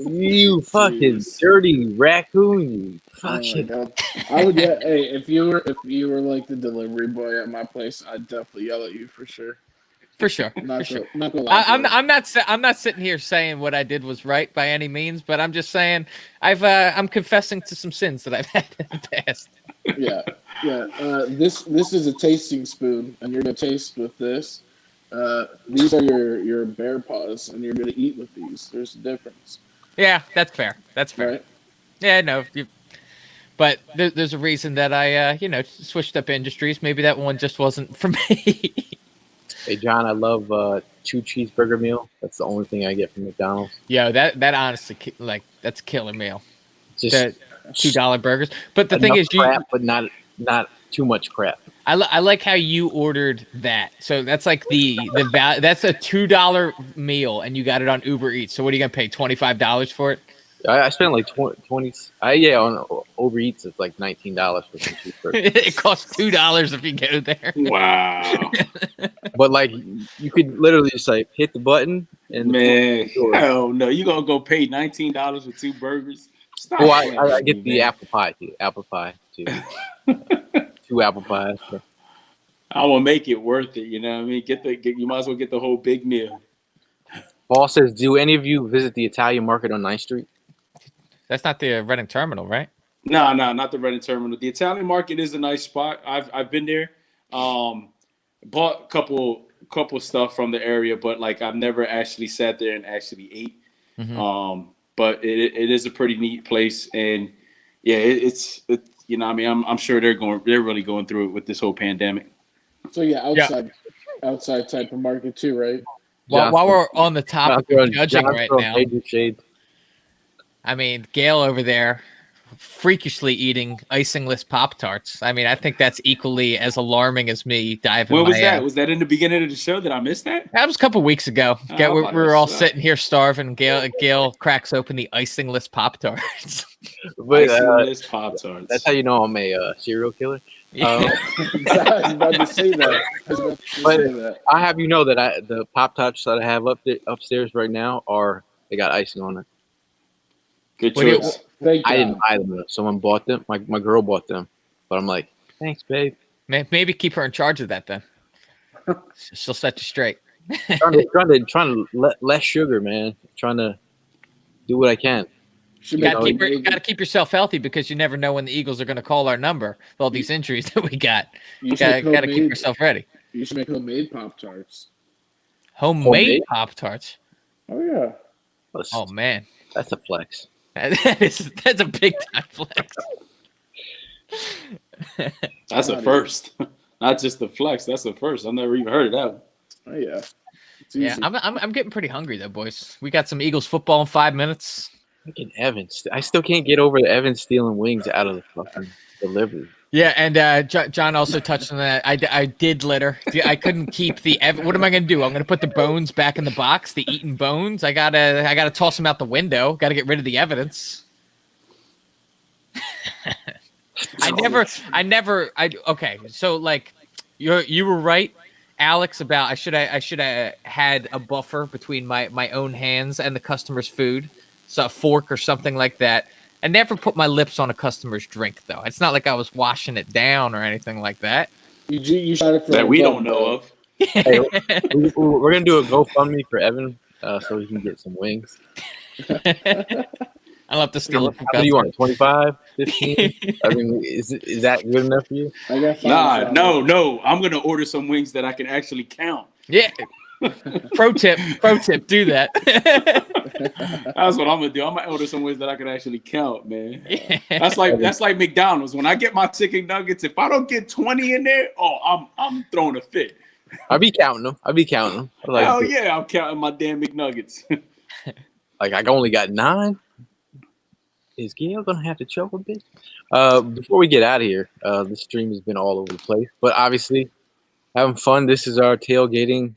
S1: You fucking dirty raccoon! You fucking.
S11: I would. Yeah, hey, if you were like the delivery boy at my place, I'd definitely yell at you for sure.
S2: For sure.
S11: Not gonna lie.
S2: I'm not sitting here saying what I did was right by any means, but I'm just saying I'm confessing to some sins that I've had in the past.
S11: Yeah. This is a tasting spoon, and you're gonna taste with this. These are your bear paws, and you're gonna eat with these. There's a difference.
S2: Yeah, that's fair. That's fair.
S11: Right?
S2: Yeah, no. But there's a reason that I switched up industries. Maybe that one just wasn't for me.
S1: Hey John, I love 2 cheeseburger meal. That's the only thing I get from McDonald's.
S2: Yo, that honestly, that's a killer meal.
S1: Just
S2: the $2 burgers. But the thing is,
S1: crap, but not too much crap.
S2: I like how you ordered that. So that's like the that's a $2 meal, and you got it on Uber Eats. So what are you gonna pay? $25 for it?
S1: I spent like 20. On Uber Eats, it's like $19 for some cheeseburgers.
S2: It costs $2 if you go there.
S10: Wow.
S1: But like, you could literally just like hit the button and
S10: man, hell no, you gonna go pay $19 for 2 burgers? Stop.
S1: Well, I get the apple pie too. Apple pie too. 2 apple pies. So.
S10: I will make it worth it. You know what I mean? You might as well get the whole big meal.
S1: Paul says, "Do any of you visit the Italian market on 9th Street?"
S2: That's not the Reading Terminal, right?
S10: No, not the Reading Terminal. The Italian market is a nice spot. I've been there. Bought a couple stuff from the area, but like I've never actually sat there and actually ate.
S2: Mm-hmm.
S10: But it is a pretty neat place, and yeah, it's you know, I mean, I'm sure they're really going through it with this whole pandemic.
S11: So yeah, outside type of market too, right?
S2: While we're on the topic of judging right now,
S1: shade.
S2: I mean, Gail over there freakishly eating icingless Pop-Tarts. I mean, I think that's equally as alarming as me diving.
S10: When was that? Was that in the beginning of the show? Did I miss that?
S2: That was a couple weeks ago. We were all sitting here starving. Gail cracks open the icingless Pop-Tarts.
S1: But
S10: icingless Pop-Tarts.
S1: That's how you know I'm a serial killer.
S11: I was about to say that.
S1: I have you know that the Pop-Tarts that I have upstairs right now they got icing on it.
S10: Good choice.
S1: I didn't buy them though. Someone bought them. My girl bought them, but I'm like, thanks, babe.
S2: Maybe keep her in charge of that then. She'll set you straight.
S1: trying to less sugar, man. Trying to do what I can.
S2: You got to keep yourself healthy because you never know when the Eagles are going to call our number with all these injuries that we got. You got to keep yourself ready.
S11: You should make homemade Pop-Tarts.
S2: Homemade Pop-Tarts?
S11: Oh, yeah.
S2: Oh, man.
S1: That's a flex.
S2: That's a big time flex.
S10: That's a first. Not just the flex. That's a first. I've never even heard of that.
S11: Oh, yeah.
S2: Yeah, I'm getting pretty hungry, though, boys. We got some Eagles football in 5 minutes.
S1: Fucking Evans. I still can't get over the Evans stealing wings out of the fucking delivery.
S2: Yeah, and John also touched on that. I did litter. I couldn't keep the. What am I gonna do? I'm gonna put the bones back in the box. The eaten bones. I gotta toss them out the window. Got to get rid of the evidence. Okay, so like, you were right, Alex. About I should have had a buffer between my own hands and the customer's food, so a fork or something like that. I never put my lips on a customer's drink, though. It's not like I was washing it down or anything like that.
S11: You shot it for
S10: that we don't know of.
S1: Hey, we're going to do a GoFundMe for Evan so he can get some wings.
S2: I'll have to steal it.
S1: How do you want 25, 15? I mean, is that good enough for you?
S10: No. I'm going to order some wings that I can actually count.
S2: Yeah. Pro tip, do that.
S10: That's what I'm gonna do. I'm gonna order some wings that I can actually count, man. Yeah. That's like McDonald's. When I get my chicken nuggets, if I don't get 20 in there, I'm throwing a fit.
S1: I'll be counting them. Like,
S10: hell yeah, I'm counting my damn McNuggets.
S1: Like I only got 9. Is Gail gonna have to choke a bit? Before we get out of here, the stream has been all over the place, but obviously having fun. This is our tailgating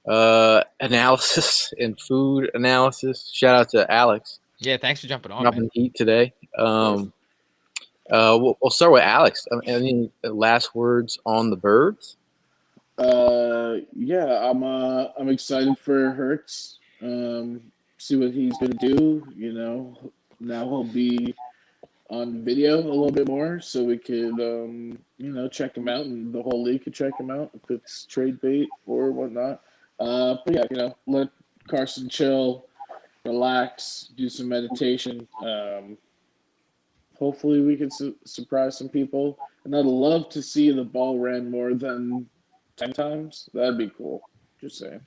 S1: analysis and food analysis. Shout out to Alex.
S2: Yeah, thanks for jumping on,
S1: Dropping
S2: man.
S1: heat today. We'll start with Alex. Any last words on the Birds?
S11: Yeah, I'm excited for Hurts. See what he's gonna do. You know, now he'll be on video a little bit more, so we could check him out, and the whole league could check him out if it's trade bait or whatnot. But yeah, let Carson chill, relax, do some meditation. Hopefully we can surprise some people, and I'd love to see the ball ran more than 10 times. That'd be cool. Just saying.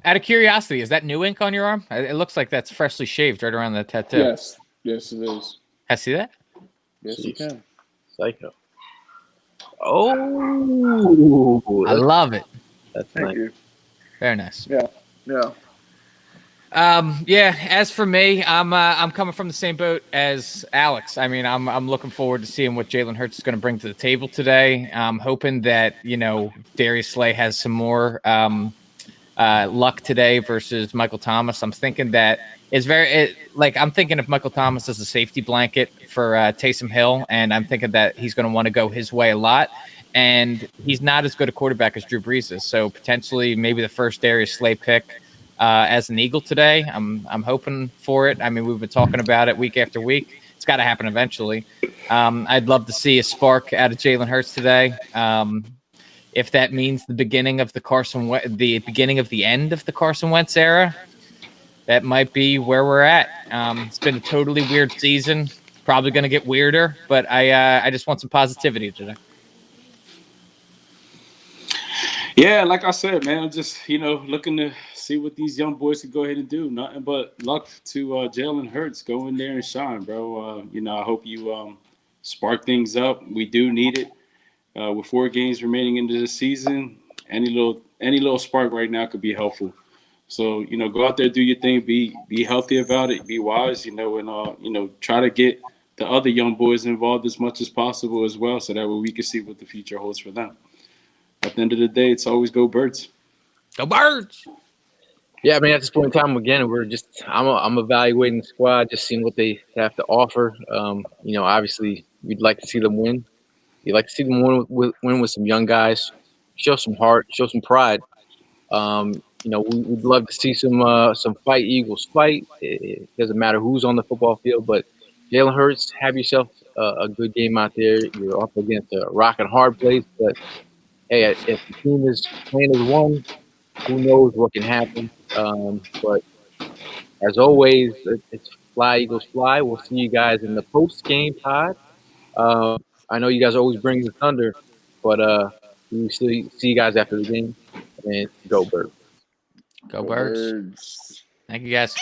S2: Out of curiosity, is that new ink on your arm? It looks like that's freshly shaved right around the tattoo.
S11: Yes, it is.
S2: I see that.
S11: Yes, you can.
S1: Psycho. Oh,
S2: I love it.
S1: That's
S11: Thank
S1: nice.
S11: you.
S2: Very nice.
S11: Yeah.
S2: Yeah. As for me, I'm coming from the same boat as Alex. I mean, I'm looking forward to seeing what Jalen Hurts is going to bring to the table today. I'm hoping that Darius Slay has some more luck today versus Michael Thomas. I'm thinking that I'm thinking of Michael Thomas as a safety blanket for Taysom Hill, and I'm thinking that he's going to want to go his way a lot. And he's not as good a quarterback as Drew Brees is, so potentially maybe the first Darius Slay pick as an Eagle today. I'm hoping for it. I mean, we've been talking about it week after week. It's got to happen eventually. I'd love to see a spark out of Jalen Hurts today. If that means the beginning of the end of the Carson Wentz era, that might be where we're at. It's been a totally weird season. Probably going to get weirder, but I just want some positivity today.
S10: Yeah, like I said, man, I'm just looking to see what these young boys can go ahead and do. Nothing but luck to Jalen Hurts. Go in there and shine, bro. I hope you spark things up. We do need it. With 4 games remaining into the season, any little spark right now could be helpful. So go out there, do your thing, be healthy about it, be wise, and try to get the other young boys involved as much as possible as well, so that way we can see what the future holds for them. At the end of the day, it's always go Birds.
S2: Go Birds!
S1: Yeah, I mean, at this point in time, again, I'm evaluating the squad, just seeing what they have to offer. Obviously, we'd like to see them win. You'd like to see them win with some young guys, show some heart, show some pride. We'd love to see some fight Eagles fight. It doesn't matter who's on the football field, but Jalen Hurts, have yourself a good game out there. You're up against a rock and hard place, but hey, if the team is playing as one, who knows what can happen. But as always, it's fly Eagles fly. We'll see you guys in the post-game pod. I know you guys always bring the thunder, but we see you guys after the game. And go Birds.
S2: Go Birds. Thank you, guys.